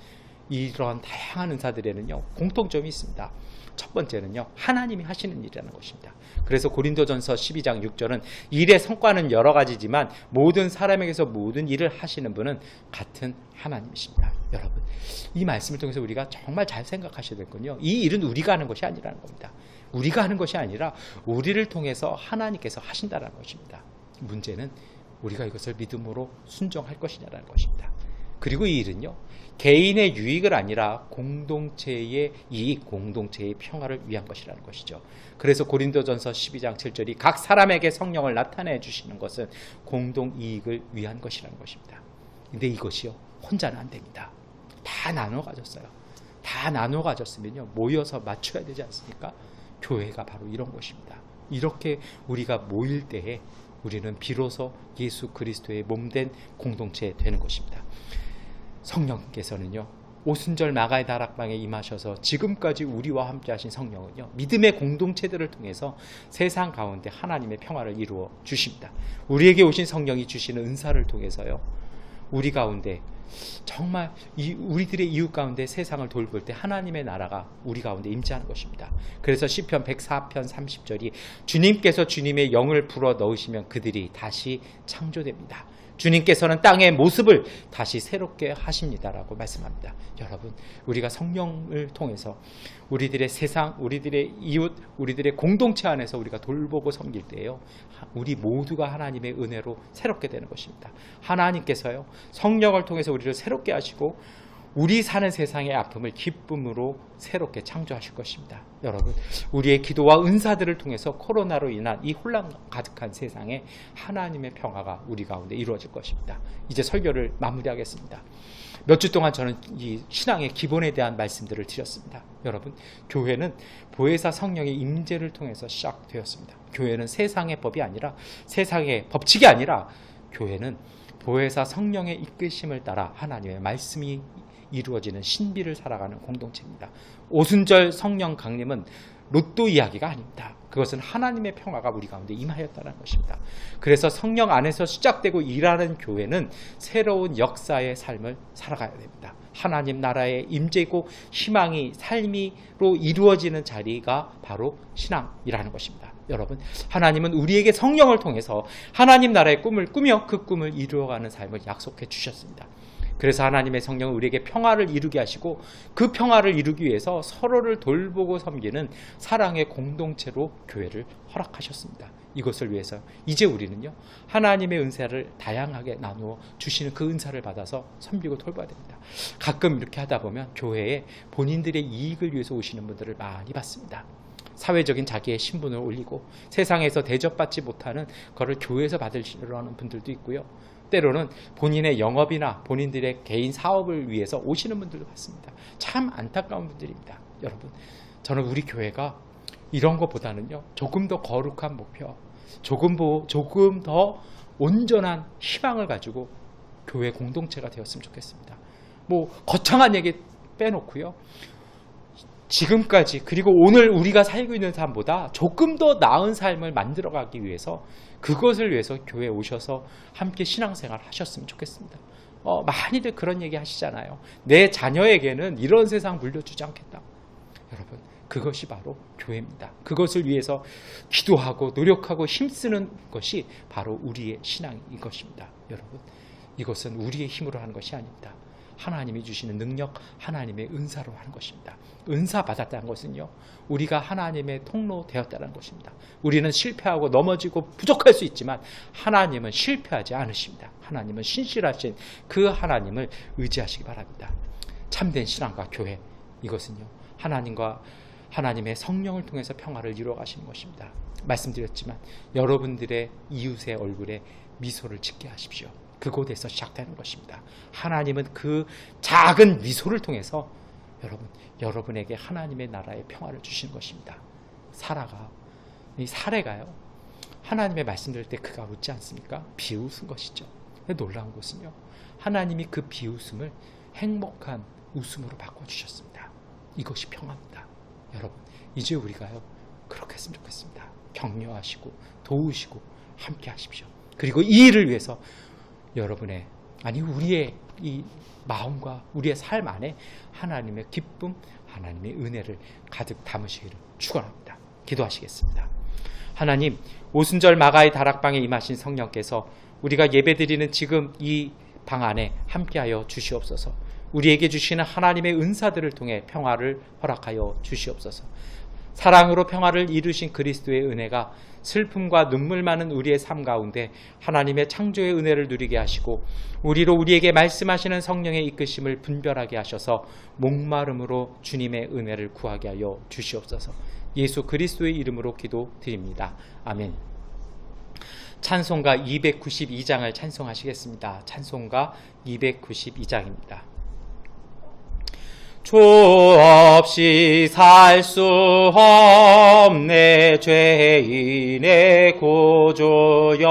Speaker 1: 이러한 다양한 은사들에는요 공통점이 있습니다. 첫 번째는요 하나님이 하시는 일이라는 것입니다. 그래서 고린도전서 12장 6절은 일의 성과는 여러 가지지만 모든 사람에게서 모든 일을 하시는 분은 같은 하나님이십니다. 여러분, 이 말씀을 통해서 우리가 정말 잘 생각하셔야 되거든요. 이 일은 우리가 하는 것이 아니라는 겁니다. 우리가 하는 것이 아니라 우리를 통해서 하나님께서 하신다는 것입니다. 문제는 우리가 이것을 믿음으로 순종할 것이냐라는 것입니다. 그리고 이 일은요 개인의 유익을 아니라 공동체의 이익, 공동체의 평화를 위한 것이라는 것이죠. 그래서 고린도전서 12장 7절이 각 사람에게 성령을 나타내 주시는 것은 공동 이익을 위한 것이라는 것입니다. 근데 이것이요 혼자는 안 됩니다. 다 나눠 가졌어요. 다 나눠 가졌으면요 모여서 맞춰야 되지 않습니까? 교회가 바로 이런 것입니다. 이렇게 우리가 모일 때에 우리는 비로소 예수 그리스도의 몸된 공동체 되는 것입니다. 성령께서는요 오순절 마가의 다락방에 임하셔서 지금까지 우리와 함께 하신 성령은요 믿음의 공동체들을 통해서 세상 가운데 하나님의 평화를 이루어 주십니다. 우리에게 오신 성령이 주시는 은사를 통해서요 우리 가운데 정말 우리들의 이웃 가운데 세상을 돌볼 때 하나님의 나라가 우리 가운데 임재하는 것입니다. 그래서 시편 104편 30절이 주님께서 주님의 영을 불어 넣으시면 그들이 다시 창조됩니다. 주님께서는 땅의 모습을 다시 새롭게 하십니다라고 말씀합니다. 여러분, 우리가 성령을 통해서 우리들의 세상, 우리들의 이웃, 우리들의 공동체 안에서 우리가 돌보고 섬길 때요 우리 모두가 하나님의 은혜로 새롭게 되는 것입니다. 하나님께서요 성령을 통해서 우리를 새롭게 하시고 우리 사는 세상의 아픔을 기쁨으로 새롭게 창조하실 것입니다. 여러분, 우리의 기도와 은사들을 통해서 코로나로 인한 이 혼란 가득한 세상에 하나님의 평화가 우리 가운데 이루어질 것입니다. 이제 설교를 마무리하겠습니다. 몇 주 동안 저는 이 신앙의 기본에 대한 말씀들을 드렸습니다. 여러분, 교회는 보혜사 성령의 임재를 통해서 시작되었습니다. 교회는 세상의 법이 아니라 세상의 법칙이 아니라 교회는 보혜사 성령의 이끄심을 따라 하나님의 말씀이 이루어지는 신비를 살아가는 공동체입니다. 오순절 성령 강림은 로또 이야기가 아닙니다. 그것은 하나님의 평화가 우리 가운데 임하였다는 것입니다. 그래서 성령 안에서 시작되고 일하는 교회는 새로운 역사의 삶을 살아가야 됩니다. 하나님 나라의 임재고 희망이 삶이로 이루어지는 자리가 바로 신앙이라는 것입니다. 여러분, 하나님은 우리에게 성령을 통해서 하나님 나라의 꿈을 꾸며 그 꿈을 이루어가는 삶을 약속해 주셨습니다. 그래서 하나님의 성령은 우리에게 평화를 이루게 하시고 그 평화를 이루기 위해서 서로를 돌보고 섬기는 사랑의 공동체로 교회를 허락하셨습니다. 이것을 위해서 이제 우리는요 하나님의 은사를 다양하게 나누어 주시는 그 은사를 받아서 섬기고 돌봐야 됩니다. 가끔 이렇게 하다 보면 교회에 본인들의 이익을 위해서 오시는 분들을 많이 봤습니다. 사회적인 자기의 신분을 올리고 세상에서 대접받지 못하는 것을 교회에서 받으려는 분들도 있고요. 때로는 본인의 영업이나 본인들의 개인 사업을 위해서 오시는 분들도 봤습니다. 참 안타까운 분들입니다. 여러분, 저는 우리 교회가 이런 것보다는요 조금 더 거룩한 목표, 조금 더 온전한 희망을 가지고 교회 공동체가 되었으면 좋겠습니다. 거창한 얘기 빼놓고요, 지금까지 그리고 오늘 우리가 살고 있는 삶보다 조금 더 나은 삶을 만들어가기 위해서, 그것을 위해서 교회에 오셔서 함께 신앙생활 하셨으면 좋겠습니다. 많이들 그런 얘기 하시잖아요. 내 자녀에게는 이런 세상 물려주지 않겠다. 여러분, 그것이 바로 교회입니다. 그것을 위해서 기도하고 노력하고 힘쓰는 것이 바로 우리의 신앙인 것입니다. 여러분, 이것은 우리의 힘으로 하는 것이 아닙니다. 하나님이 주시는 능력, 하나님의 은사로 하는 것입니다. 은사 받았다는 것은요, 우리가 하나님의 통로 되었다는 것입니다. 우리는 실패하고 넘어지고 부족할 수 있지만 하나님은 실패하지 않으십니다. 하나님은 신실하신 그 하나님을 의지하시기 바랍니다. 참된 신앙과 교회, 이것은요 하나님과 하나님의 성령을 통해서 평화를 이루어 가시는 것입니다. 말씀드렸지만 여러분들의 이웃의 얼굴에 미소를 짓게 하십시오. 그곳에서 시작되는 것입니다. 하나님은 그 작은 미소를 통해서 여러분에게 하나님의 나라의 평화를 주시는 것입니다. 이 사례가요, 하나님의 말씀 들을 때 그가 웃지 않습니까? 비웃은 것이죠. 놀라운 것은요, 하나님이 그 비웃음을 행복한 웃음으로 바꿔주셨습니다. 이것이 평화입니다. 여러분, 이제 우리가요, 그렇게 했으면 좋겠습니다. 격려하시고 도우시고 함께 하십시오. 그리고 이 일을 위해서 우리의 이 마음과 우리의 삶 안에 하나님의 기쁨, 하나님의 은혜를 가득 담으시기를 축원합니다. 기도하시겠습니다. 하나님, 오순절 마가의 다락방에 임하신 성령께서 우리가 예배드리는 지금 이 방 안에 함께하여 주시옵소서. 우리에게 주시는 하나님의 은사들을 통해 평화를 허락하여 주시옵소서. 사랑으로 평화를 이루신 그리스도의 은혜가 슬픔과 눈물 많은 우리의 삶 가운데 하나님의 창조의 은혜를 누리게 하시고, 우리로 우리에게 말씀하시는 성령의 이끄심을 분별하게 하셔서 목마름으로 주님의 은혜를 구하게 하여 주시옵소서. 예수 그리스도의 이름으로 기도드립니다. 아멘. 찬송가 292장을 찬송하시겠습니다. 찬송가 292장입니다. 주 없이 살 수 없네 죄인의 구주여,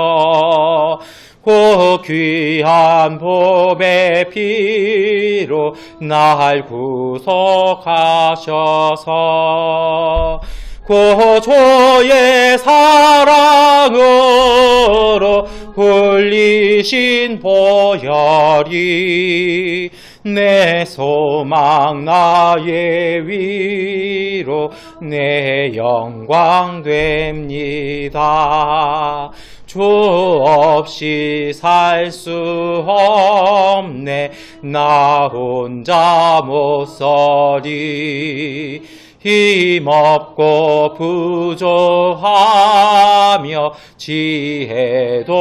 Speaker 1: 그 귀한 보배 피로 날 구속하셔서 구주의 사랑으로 굴리신 보혈이 내 소망 나의 위로 내 영광 됩니다. 주 없이 살 수 없네 나 혼자 못 서리. 힘없고 부족하며 지혜도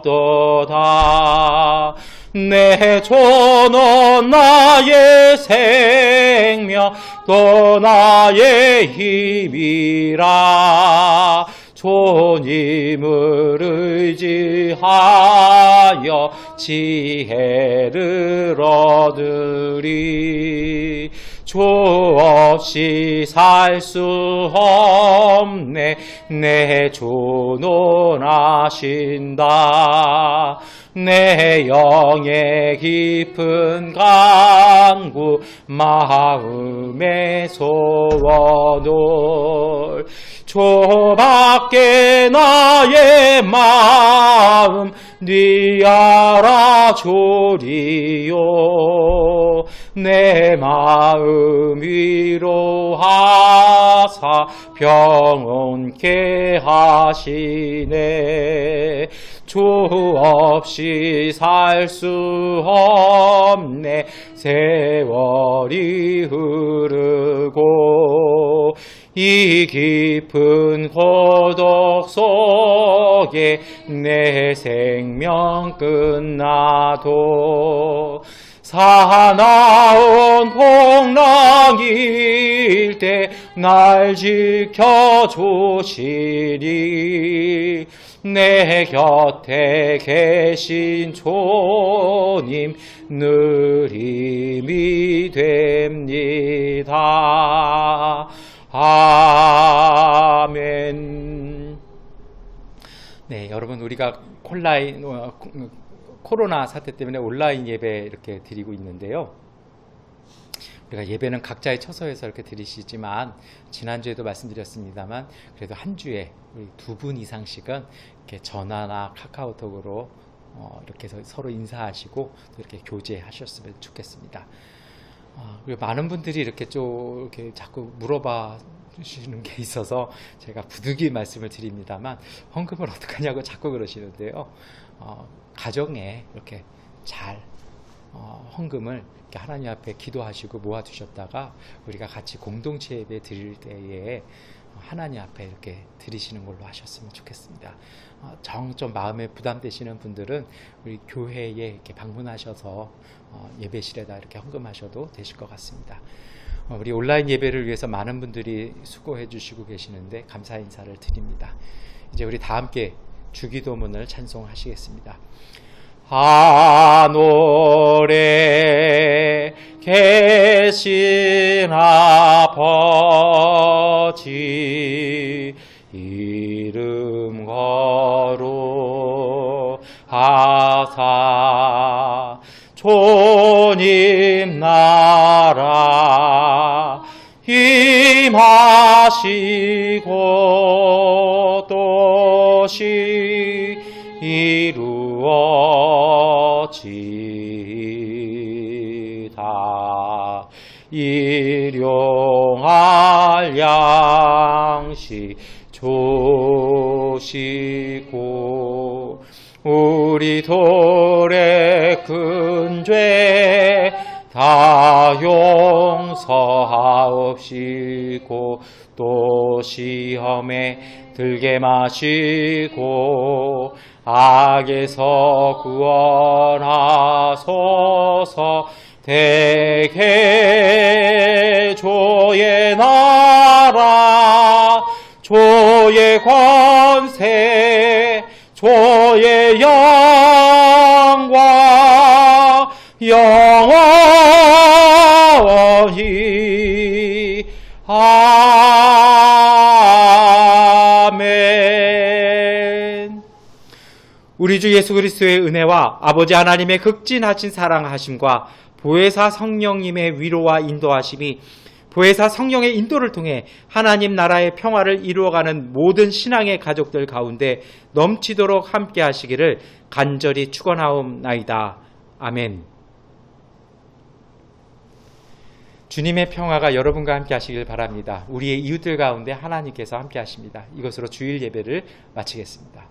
Speaker 1: 없도다. 내 존은 나의 생명 또 나의 힘이라. 주님을 의지하여 지혜를 얻으리. 주 없이 살 수 없네 내 주 논하신다. 내 영의 깊은 간구 마음의 소원을 주밖에 나의 마음 네 알아주리요. 내 마음 위로하사 평온케 하시네. 주 없이 살 수 없네 세월이 흐르고 이 깊은 고독 속에 내 생명 끝나도 사나운 풍랑일 때 날 지켜주시리. 내 곁에 계신 주님 늘 힘이 됩니다. 아멘. 네, 여러분, 우리가 코로나 사태 때문에 온라인 예배 이렇게 드리고 있는데요. 우리가 예배는 각자의 처소에서 이렇게 드리시지만 지난주에도 말씀드렸습니다만 그래도 한 주에 우리 2분 이상씩은 이렇게 전화나 카카오톡으로 이렇게 서로 인사하시고 또 이렇게 교제하셨으면 좋겠습니다. 그리고 많은 분들이 이렇게 이렇게 자꾸 물어봐 주시는 게 있어서 제가 부득이 말씀을 드립니다만 헌금을 어떡하냐고 자꾸 그러시는데요. 가정에 이렇게 잘 헌금을 이렇게 하나님 앞에 기도하시고 모아두셨다가 우리가 같이 공동체 예배 드릴 때에 하나님 앞에 이렇게 드리시는 걸로 하셨으면 좋겠습니다. 좀 마음에 부담되시는 분들은 우리 교회에 이렇게 방문하셔서 예배실에다 이렇게 헌금하셔도 되실 것 같습니다. 우리 온라인 예배를 위해서 많은 분들이 수고해 주시고 계시는데 감사 인사를 드립니다. 이제 우리 다 함께 주기도문을 찬송하시겠습니다. 하늘에 계신 아버지 이름 거룩하사 주님 나라 임하시고 도시 이루어지다. 일용할 양식 주시고 우리 돌의 큰 죄 다 용서하옵시고 또 시험에 들게 마시고 악에서 구원하소서. 대개 주의 나라 주의 권세 주의 영광 영원히 아멘. 우리 주 예수 그리스도의 은혜와 아버지 하나님의 극진하신 사랑하심과 보혜사 성령님의 위로와 인도하심이 보혜사 성령의 인도를 통해 하나님 나라의 평화를 이루어가는 모든 신앙의 가족들 가운데 넘치도록 함께 하시기를 간절히 축원하옵나이다. 아멘. 주님의 평화가 여러분과 함께 하시길 바랍니다. 우리의 이웃들 가운데 하나님께서 함께 하십니다. 이것으로 주일 예배를 마치겠습니다.